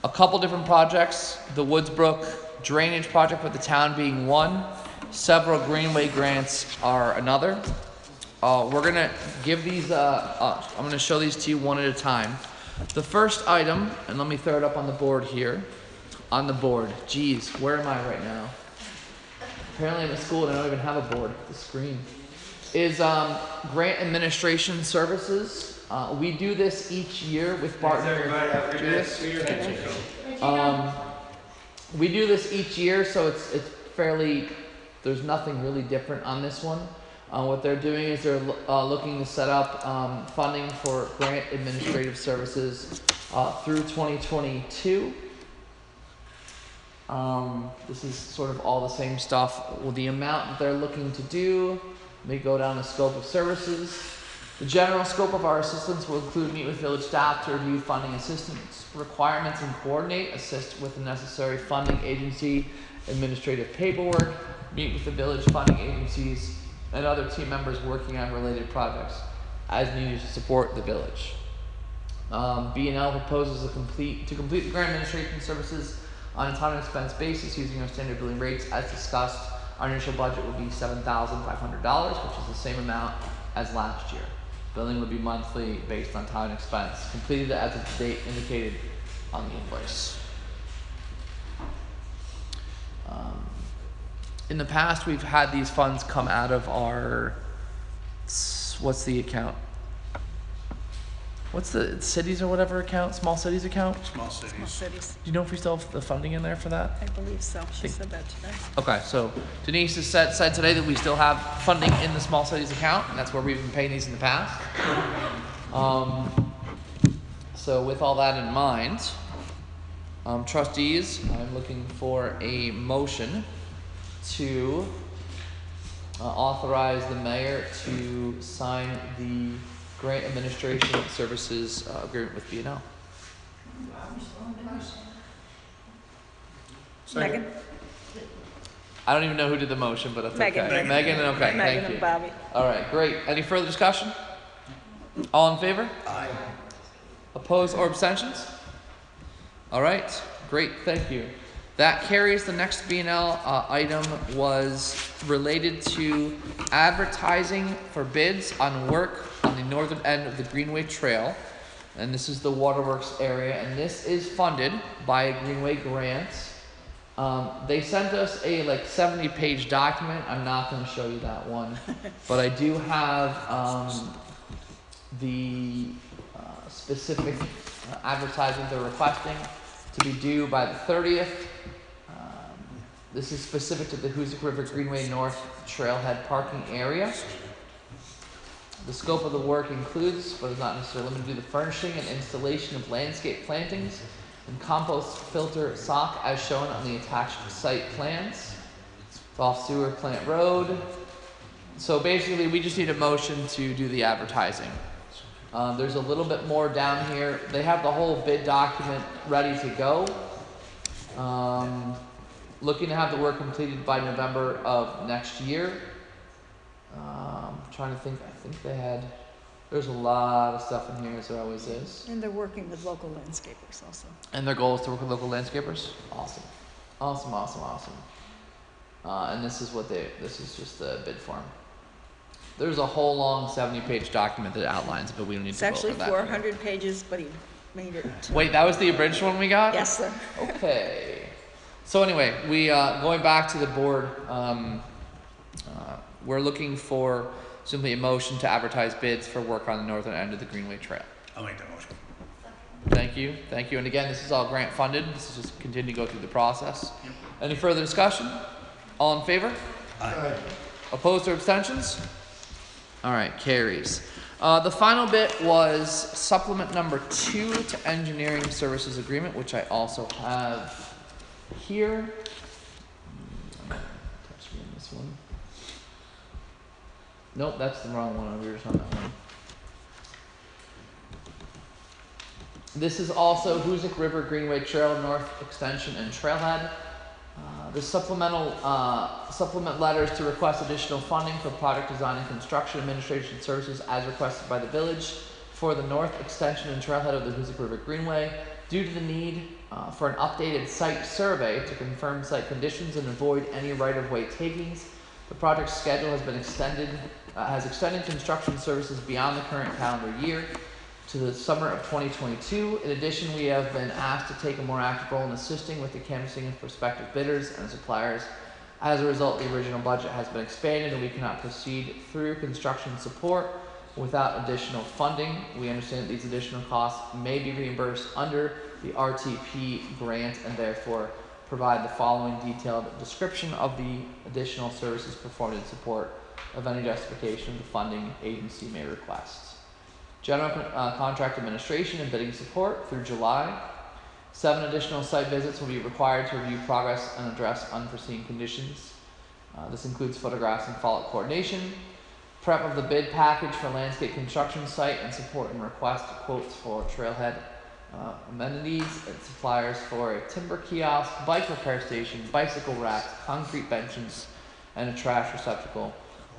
a couple different projects. The Woodsbrook drainage project with the town being one. Several Greenway grants are another. We're gonna give these, I'm gonna show these to you one at a time. The first item, and let me throw it up on the board here. On the board, geez, where am I right now? Apparently I'm at school and I don't even have a board, the screen. Is grant administration services. We do this each year with Barton and Judas. We do this each year, so it's fairly, there's nothing really different on this one. What they're doing is they're looking to set up funding for grant administrative services through 2022. This is sort of all the same stuff. Well, the amount that they're looking to do, they go down the scope of services. The general scope of our assistance will include meet with village staff to review funding assistance requirements and coordinate, assist with the necessary funding agency administrative paperwork, meet with the village funding agencies and other team members working on related projects as needed to support the village. B&L proposes to complete the grant administration services On a time and expense basis, using our standard billing rates as discussed, our initial budget would be $7,500, which is the same amount as last year. Billing would be monthly based on time and expense, completed as of the date indicated on the invoice. In the past, we've had these funds come out of our, what's the account? What's the cities or whatever account? Small cities account? Small Small cities. cities. Do you know if we still have the funding in there for that? I believe so. She said that today. Okay, so Denise has said today that we still have funding in the small cities account, and that's where we've been paying these in the past. So with all that in mind, trustees, I'm looking for a motion to authorize the mayor to sign the grant administration services agreement with B&L. Megan? I don't even know who did the motion, but that's Megan. okay. Megan, okay, Megan thank and you. Bobby. All right, great. Any further discussion? All in favor? Aye. Opposed or abstentions? All right, great, thank you. That carries. The next B&L item was related to advertising for bids on work on the northern end of the Greenway Trail. And this is the waterworks area, and this is funded by a Greenway grant. They sent us a 70-page document. I'm not going to show you that one, but I do have the specific advertising they're requesting to be due by the 30th. This is specific to the Hoosick River Greenway North Trailhead parking area. The scope of the work includes, but is not necessarily limited to, the furnishing and installation of landscape plantings and compost filter sock as shown on the attached site plans. It's off Sewer Plant Road. So basically, we just need a motion to do the advertising. There's a little bit more down here. They have the whole bid document ready to go. Looking to have the work completed by November of next year. Trying to think, I think they had, there's a lot of stuff in here, as there always is. And they're working with local landscapers also. And their goal is to work with local landscapers? Awesome. Awesome, awesome, awesome. And this is this is just the bid form. There's a whole long 70-page document that outlines it, but we don't need It's to go actually over that. 400 pages, but he made it. Wait, that was the abridged one we got? Yes, sir. Okay. So anyway, we going back to the board, we're looking for simply a motion to advertise bids for work on the northern end of the Greenway Trail. I'll make that motion. Thank you, thank you. And again, this is all grant funded. This is just continue to go through the process. Yep. Any further discussion? All in favor? Aye. Opposed or abstentions? All right, carries. The final bit was supplement number 2 to engineering services agreement, which I also have here. Touch me on this one. Nope, that's the wrong one. We were just on that one. This is also Hoosick River Greenway Trail North Extension and Trailhead. The supplement letters to request additional funding for project design and construction administration services as requested by the village for the North Extension and Trailhead of the Hoosick River Greenway. Due to the need for an updated site survey to confirm site conditions and avoid any right-of-way takings, the project schedule has been extended construction services beyond the current calendar year to the summer of 2022. In addition, we have been asked to take a more active role in assisting with the canvassing of prospective bidders and suppliers. As a result, the original budget has been expanded and we cannot proceed through construction support without additional funding. We understand that these additional costs may be reimbursed under the RTP grant and therefore provide the following detailed description of the additional services performed in support of any justification of the funding agency may request. General contract administration and bidding support through July. 7 additional site visits will be required to review progress and address unforeseen conditions. This includes photographs and follow-up coordination, prep of the bid package for landscape construction site, and support and request quotes for trailhead amenities and suppliers for a timber kiosk, bike repair station, bicycle racks, concrete benches, and a trash receptacle.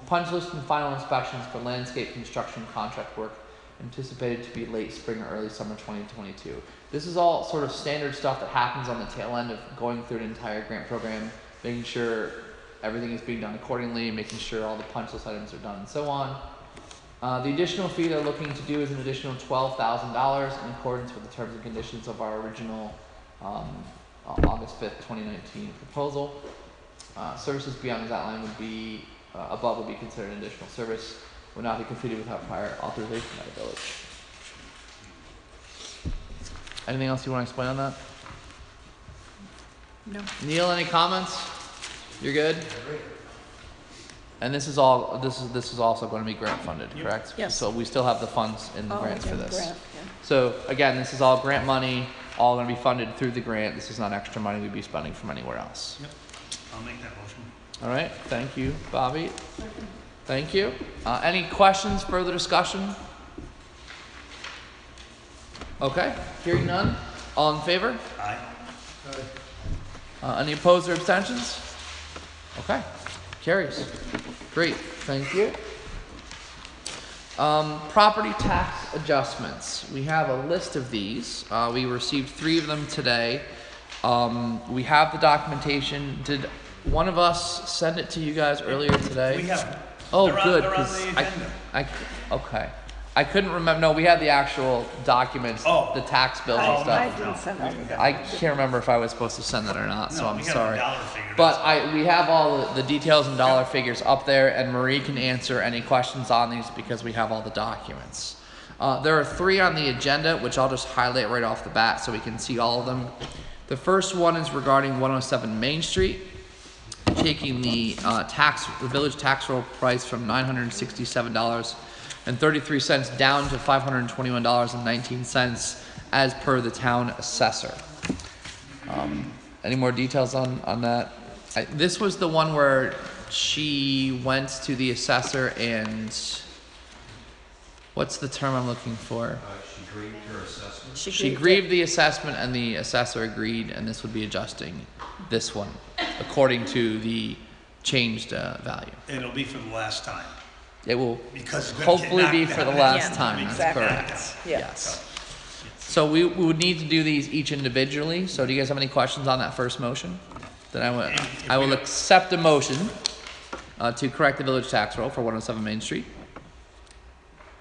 Punch list and final inspections for landscape construction contract work anticipated to be late spring or early summer 2022. This is all sort of standard stuff that happens on the tail end of going through an entire grant program, making sure everything is being done accordingly, making sure all the punch list items are done, and so on. The additional fee they're looking to do is an additional $12,000 in accordance with the terms and conditions of our original August 5th, 2019 proposal. Services beyond that line would be, above would be considered an additional service, would not be completed without prior authorization by the village. Anything else you want to explain on that? No. Neil, any comments? You're good? And this is all, this is also going to be grant funded, correct? Yes. So we still have the funds in the Oh, grants for in this. grant, yeah. So again, this is all grant money, all going to be funded through the grant. This is not extra money we'd be spending from anywhere else. Yep. I'll make that motion. All right, thank you, Bobby. Thank you. Any questions, further discussion? Okay, hearing none. All in favor? Aye. Any opposed or abstentions? Okay, carries. Great, thank you. Property tax adjustments. We have a list of these. We received 3 of them today. We have the documentation. Did one of us send it to you guys earlier today? We have. Oh, They're on- good. they're on 'Cause the agenda. Okay. I couldn't remember. No, we had the actual documents, Oh. the tax bills Oh, and I stuff. didn't send that. I can't remember if I was supposed to send that or not, so No, I'm we got sorry. the dollar figure. But we have all the details and dollar figures up there, and Marie can answer any questions on these because we have all the documents. There are 3 on the agenda, which I'll just highlight right off the bat so we can see all of them. The first one is regarding 107 Main Street, taking the village tax roll price from $967.33 down to $521.19 as per the town assessor. Any more details on that? This was the one where she went to the assessor and, what's the term I'm looking for? She grieved her assessment. She grieved the assessment and the assessor agreed, and this would be adjusting this one according to the changed value. It'll be for the last time. It will Because it's gonna hopefully get be knocked for the down. last Yeah, time, that's exactly. correct. Yeah. Yes. So we would need to do these each individually, so do you guys have any questions on that first motion? Then I will accept a motion to correct the village tax roll for 107 Main Street.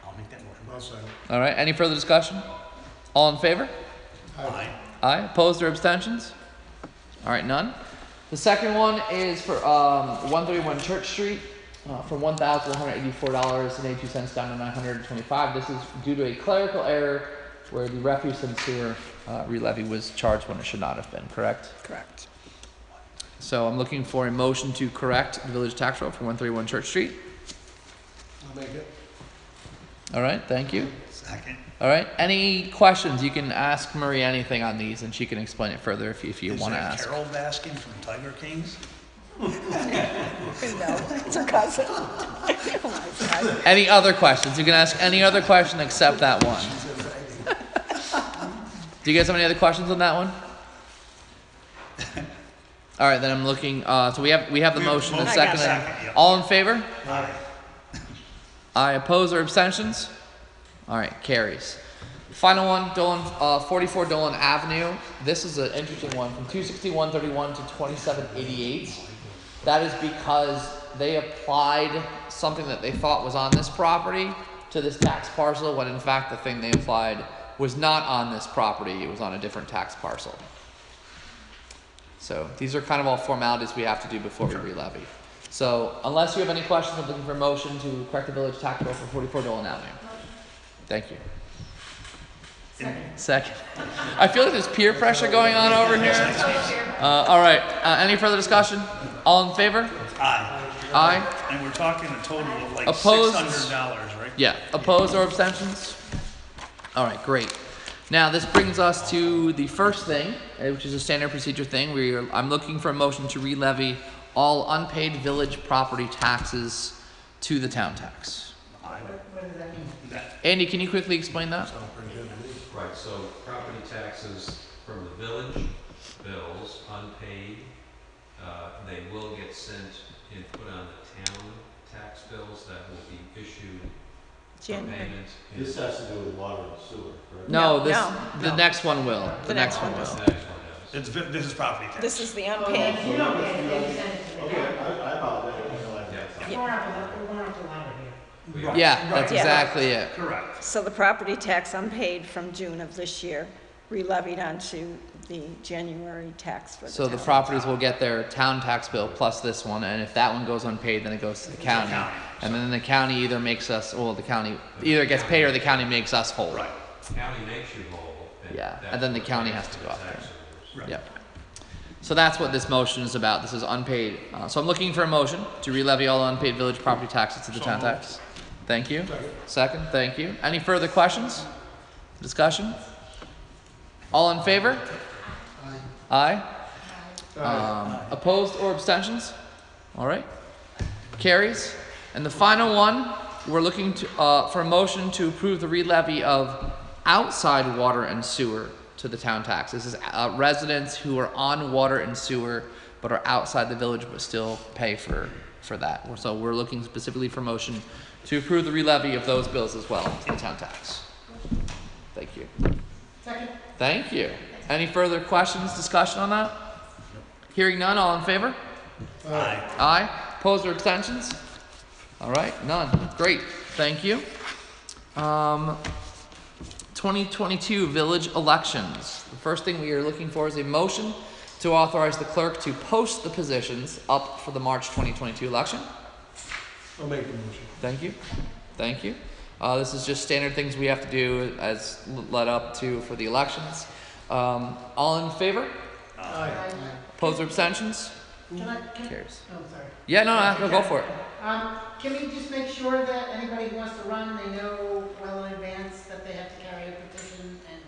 I'll make that motion. I'll second. All right, any further discussion? All in favor? Aye. Aye, opposed or abstentions? All right, none. The second one is for 131 Church Street, from $1,184.82 down to $925. This is due to a clerical error where the refuse and sewer re-levy was charged when it should not have been, correct? Correct. So I'm looking for a motion to correct the village tax roll for 131 Church Street. I'll make it. All right, thank you. Second. All right, any questions? You can ask Marie anything on these and she can explain it further if you want to Is ask. that Carol Baskin from Tiger Kings? No, it's her cousin. Oh my God. Any other questions? You can ask any other question except that one. Do you guys have any other questions on that one? All right, then I'm looking. So we have the motion and I second. got second, yep. All in favor? Aye. Aye. Oppose or abstentions? All right, carries. Final one, Dolan, 44 Dolan Avenue. This is an interesting one, from 261.31 to 27.88. That is because they applied something that they thought was on this property to this tax parcel, when in fact the thing they applied was not on this property. It was on a different tax parcel. So these are kind of all formalities we have to do before we re-levy. So unless you have any questions, I'm looking for a motion to correct the village tax roll for 44 Dolan Avenue. Thank you. Second. I feel like there's peer pressure going on over here. All right. Any further discussion? All in favor? Aye. Aye. And we're talking a total of like Opposed? $600, right? Yeah. Opposed or abstentions? All right. Great. Now this brings us to the first thing, which is a standard procedure thing. I'm looking for a motion to re-levy all unpaid village property taxes to the town tax. What does that mean? Andy, can you quickly explain that? Right, so property taxes from the village, bills, unpaid, they will get sent and put on the town tax bills that will be issued January. payment. This has to do with water and sewer, correct? No, No, this, no, the no. next one will. The next one The will. next one does. This is property tax. This is the Oh, unpaid. then you don't get it, then you send it to me. Okay, I apologize, I didn't realize that. We're going up the ladder here. Yeah, that's Yeah. exactly it. Correct. So the property tax unpaid from June of this year re-levied onto the January tax for the So the town. properties will get their town tax bill plus this one, and if that one goes unpaid, then it goes to the county. And then the county either makes us, well, the county either gets paid or the county makes us whole. Right. County makes you whole. Yeah, that's and then the what county pays has to the go up there. tax service. Right. Yep. So that's what this motion is about. This is unpaid. So I'm looking for a motion to re-levy all unpaid village property taxes to the So town moved. tax. Thank you. Second, thank you. Any further questions? Discussion? All in favor? Aye. Opposed or abstentions? All right. Carries. And the final one, we're looking to, for a motion to approve the re-levy of outside water and sewer to the town tax. This is residents who are on water and sewer but are outside the village but still pay for that. So we're looking specifically for motion to approve the re-levy of those bills as well to the town tax. Thank you. Second. Thank you. Any further questions, discussion on that? Hearing none, all in favor? Aye. Aye. Opposed or abstentions? All right, none. Great, thank you. 2022 village elections. The first thing we are looking for is a motion to authorize the clerk to post the positions up for the March 2022 election. I'll make the motion. Thank you. Thank you. This is just standard things we have to do as led up to for the elections. All in favor? Aye. Opposed or abstentions? Can Cares. oh, sorry. Yeah, no, go for it. Can we just make sure that anybody who wants to run, they know well in advance that they have to carry a petition and?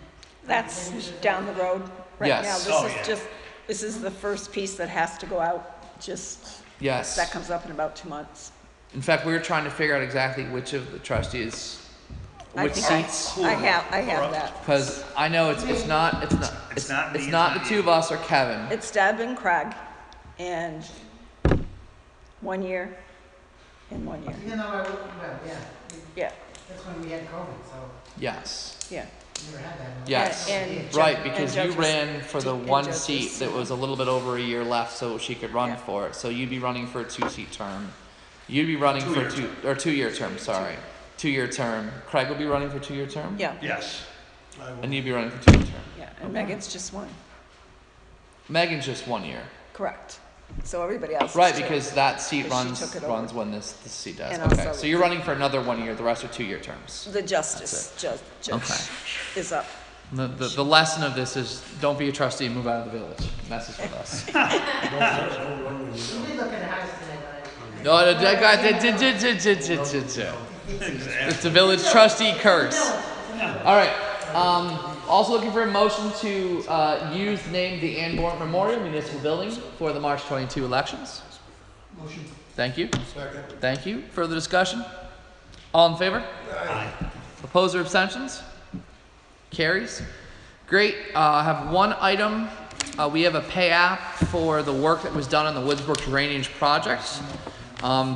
That's down the road right now. Yes. Oh, This yeah. is just, this is the first piece that has to go out, just, Yes. that comes up in about 2 months. In fact, we were trying to figure out exactly which of the trustees, I which think seats, I have that. because I know it's not It's not me, it's it's not not the two you. of us or Kevin. It's Deb and Craig, and 1 year and 1 year. Even though yeah, Yeah, that's when we had COVID, so Yes. yeah. we never had that. Yes. And Right, Judge- because and you Judge's- ran for the and one Judge's- seat that was a little bit over a year left, so she could run Yeah. for it. So you'd be running for a 2-seat term. You'd be running for a 2-year term. Sorry, 2-year term. Craig will be running for a 2-year term. Yeah, Yes. And you'd be running for a 2-year term. yeah, and Megan's just one, Megan's just 1 year. correct. So everybody else is Right, two. because that seat Because she took it over. runs when this seat does. And Okay, also- so you're running for another 1 year. The rest are 2-year terms. The justice, judge Okay. is up. The lesson of this is don't be a trustee and move out of the village. Messes with us. We did look at the house today, but No, that guy. It's a village trustee curse. All right. Also looking for a motion to use the name the Ann Born Memorial Municipal Building for the March 22 elections. Motion. Thank you. Second. Thank you. Further discussion? All in favor? Aye. Opposed or abstentions? Carries. Great. I have one item. We have a pay app for the work that was done on the Woodsbrook Drainage Project.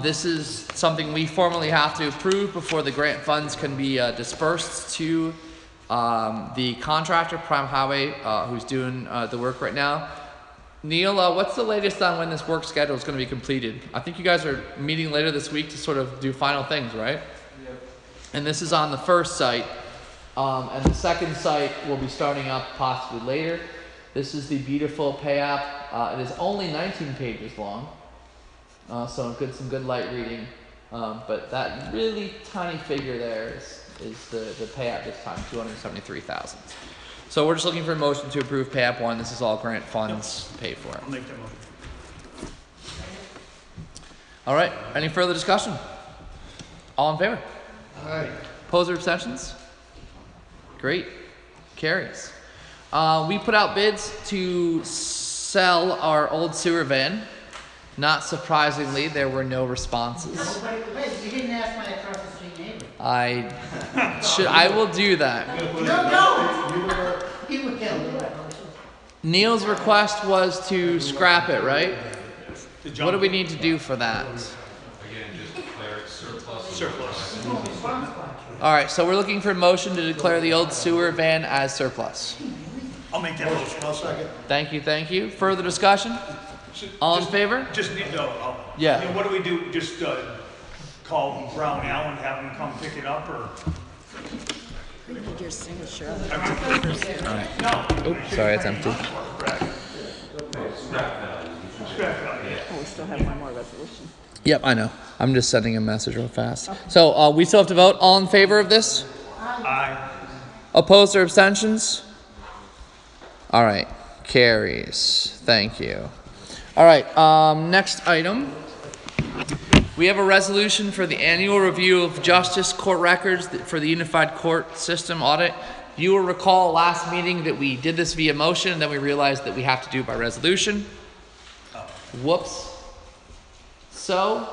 This is something we formally have to approve before the grant funds can be dispersed to the contractor, Prime Highway, who's doing the work right now. Neil, what's the latest on when this work schedule is going to be completed? I think you guys are meeting later this week to sort of do final things, right? Yep. And this is on the first site, and the second site will be starting up possibly later. This is the beautiful pay app. It is only 19 pages long, so some good light reading. But that really tiny figure there is the pay app this time, 273,000. So we're just looking for a motion to approve pay app 1. This is all grant funds paid for. I'll make that motion. All right. Any further discussion? All in favor? Aye. Opposed or abstentions? Great. Carries. We put out bids to sell our old sewer van. Not surprisingly, there were no responses. nobody, wait, you didn't ask my across the street neighbor. I will do that. No, he would kill me. Neil's request was to scrap it, right? The What junk- do we need to do for that? Again, just declare it surplus. Surplus. Response plan. All right, so we're looking for a motion to declare the old sewer van as surplus. I'll make that motion. I'll second. Thank you, thank you. Further discussion? All in favor? Just need, Yeah. What do we do? Just call Brown Allen, have him come pick it up, or? We need your signature. All right. Oops, sorry, it's empty. Oh, we still have one more resolution. Yep, I know. I'm just sending a message real fast. So we still have to vote. All in favor of this? Aye. Opposed or abstentions? All right, carries. Thank you. All right, next item. We have a resolution for the annual review of justice court records for the unified court system audit. You will recall last meeting that we did this via motion, and then we realized that we have to do it by resolution. Whoops. So,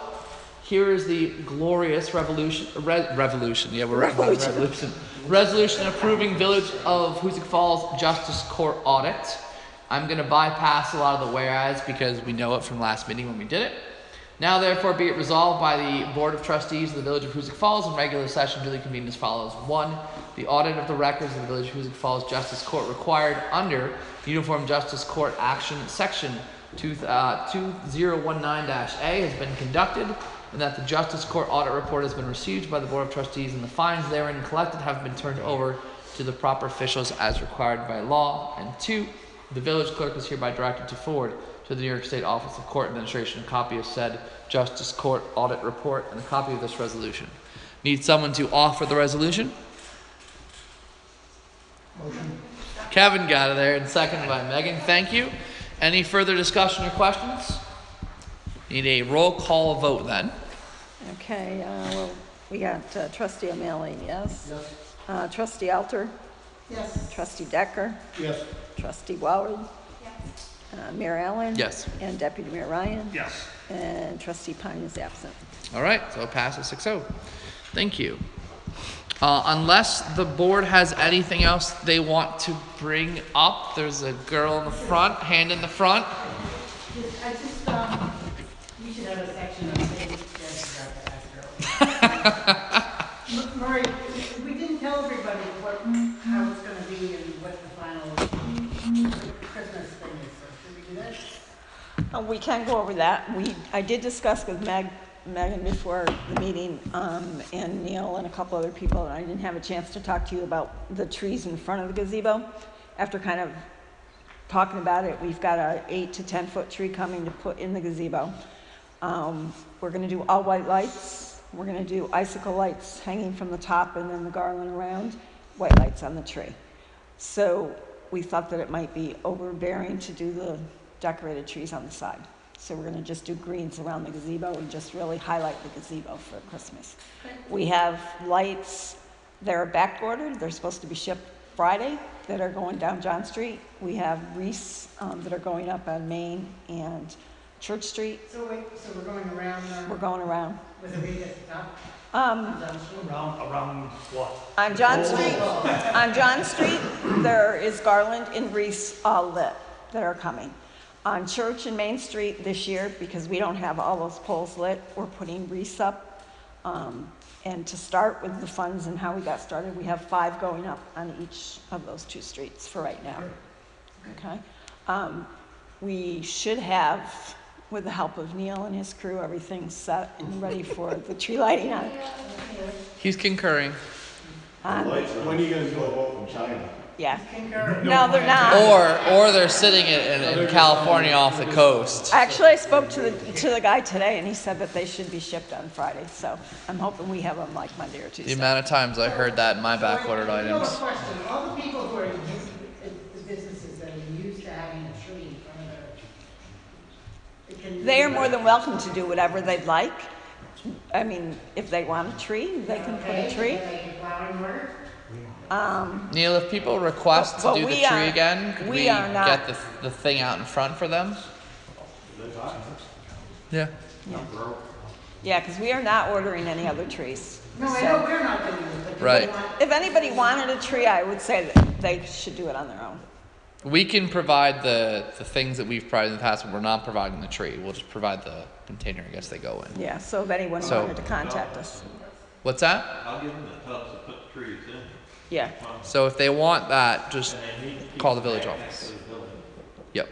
here is the glorious revolution. Yeah, we're revolution. Resolution approving Village of Hoosick Falls Justice Court audit. I'm going to bypass a lot of the whereas because we know it from last meeting when we did it. Now, therefore, be it resolved by the Board of Trustees of the Village of Hoosick Falls in regular session duly convened as follows. 1. The audit of the records of the Village of Hoosick Falls Justice Court required under Uniform Justice Court Action Section 2019-A has been conducted, and that the Justice Court audit report has been received by the Board of Trustees, and the fines therein collected have been turned over to the proper officials as required by law. And 2, the village clerk is hereby directed to forward to the New York State Office of Court Administration a copy of said Justice Court audit report and a copy of this resolution. Need someone to offer the resolution? Motion. Kevin got it there, and seconded by Megan. Thank you. Any further discussion or questions? Need a roll call vote then. Okay, well, we got trustee O'Malley, yes? Yes. Trustee Alter? Yes. Trustee Decker? Yes. Trustee Wallard? Yes. Mayor Allen? Yes. And Deputy Mayor Ryan? Yes. And Trustee Pine is absent. All right, so it passes 6-0. Thank you. Unless the board has anything else they want to bring up, there's a girl in the front, hand in the front. We should have a section on things that Murray, we didn't tell everybody how it's gonna be and what the final Christmas thing is, so should we do that? We can go over that. I did discuss with Megan before the meeting, and Neil and a couple other people, and I didn't have a chance to talk to you about the trees in front of the gazebo. After kind of talking about it, we've got a 8 to 10 foot tree coming to put in the gazebo. We're gonna do all white lights. We're gonna do icicle lights hanging from the top and then the garland around, white lights on the tree. So we thought that it might be overbearing to do the decorated trees on the side. So we're gonna just do greens around the gazebo and just really highlight the gazebo for Christmas. We have lights that are back ordered. They're supposed to be shipped Friday that are going down John Street. We have wreaths that are going up on Main and Church Street. So wait, so we're going around, We're going around. with a wreath at the top? Around what? On John Street, there is garland and wreaths all lit that are coming. On Church and Main Street this year, because we don't have all those poles lit, we're putting wreaths up. And to start with the funds and how we got started, we have 5 going up on each of those 2 streets for right now. Okay? We should have, with the help of Neil and his crew, everything set and ready for the tree lighting on it. He's concurring. When are you gonna do a vote from China? Yeah. No, they're not. Or they're sitting in California off the coast. Actually, I spoke to the guy today, and he said that they should be shipped on Friday. So I'm hoping we have them like Monday or The Tuesday. amount of times I heard that in my backordered I have a items. question. All the people who are the businesses that are used to having a tree in front of their. They are more than welcome to do whatever they'd like. I mean, if they want a tree, they can put a tree. Like a plowing order? Neil, if people request to But do the we tree are- again, could we we are not- get the thing out in front for them? Yeah. Yeah, because we are not ordering any other trees. No, I So know we're not doing it, but do Right. they want? if anybody wanted a tree, I would say that they should do it on their own. We can provide the things that we've provided in the past, but we're not providing the tree. We'll just provide the container. I guess they go in. Yeah, so if anyone So- wanted to contact us. What's that? I'll give them the tubs to put the trees in. Yeah, So if they want that, just And they need to keep call the them village back office. next to the building. Yep.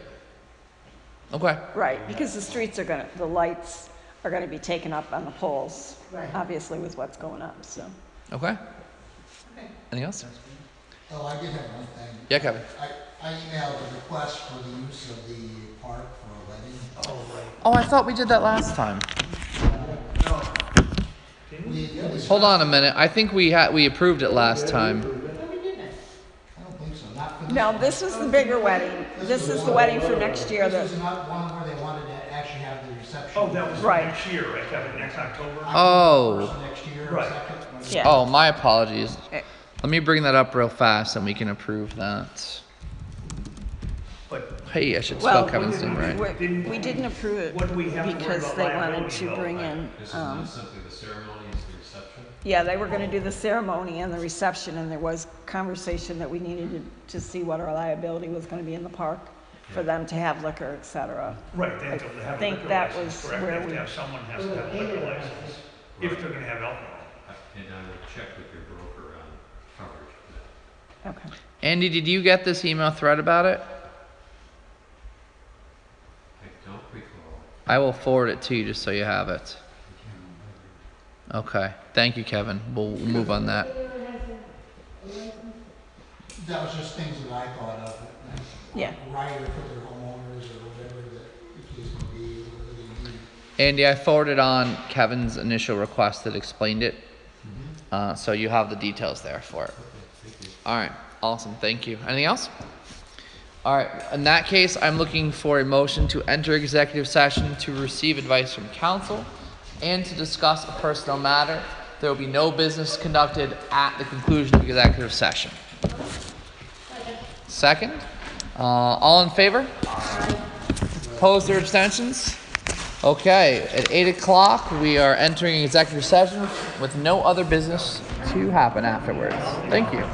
Okay. right, because the streets are gonna, the lights are gonna be taken up on the poles, Right. obviously with what's going up, so. Okay. Okay. Anything else? Oh, I did have one thing. Yeah, Kevin. I emailed a request for the use of the park for a wedding. Oh, right. Oh, I thought we did that last time. Didn't we? Hold on a minute. I think we approved it last time. No, we didn't. I don't think so, not for this No, one. this was the bigger wedding. This is the wedding for next year, This that, was not one where they wanted to actually have the reception. Oh, that was Right. next year, right, Kevin, next October? Oh. First Next year, Right. second. yeah. Oh, my apologies. Eh. Let me bring that up real fast and we can approve that. But Hey, I should spell Well, Kevin's name right. We didn't approve it what do we have to worry because about they wanted liability to though? bring in, This is not simply the ceremony, it's the reception. yeah, they were gonna do the ceremony and the reception, and there was conversation that we needed to see what our liability was gonna be in the park for them to have liquor, et cetera. Right, they have to have a think liquor that license, was correct? where They have we- to have, someone has to have a liquor license, if they're gonna have alcohol. And I will check with your broker on coverage for that. Okay. Andy, did you get this email thread about it? I don't recall. I will forward it to you just so you have it. Okay. Thank you, Kevin. We'll move on that. That was just things that I thought of. Yeah. Rider for their homeowners or whatever that the case may be, whatever they need. Andy, I forwarded on Kevin's initial request that explained it. So you have the details there for it. All right. Awesome. Thank you. Anything else? All right. In that case, I'm looking for a motion to enter executive session to receive advice from counsel and to discuss a personal matter. There will be no business conducted at the conclusion of executive session. Second. All in favor? Opposed or abstentions? Okay, at 8 o'clock, we are entering executive session with no other business to happen afterwards. Thank you.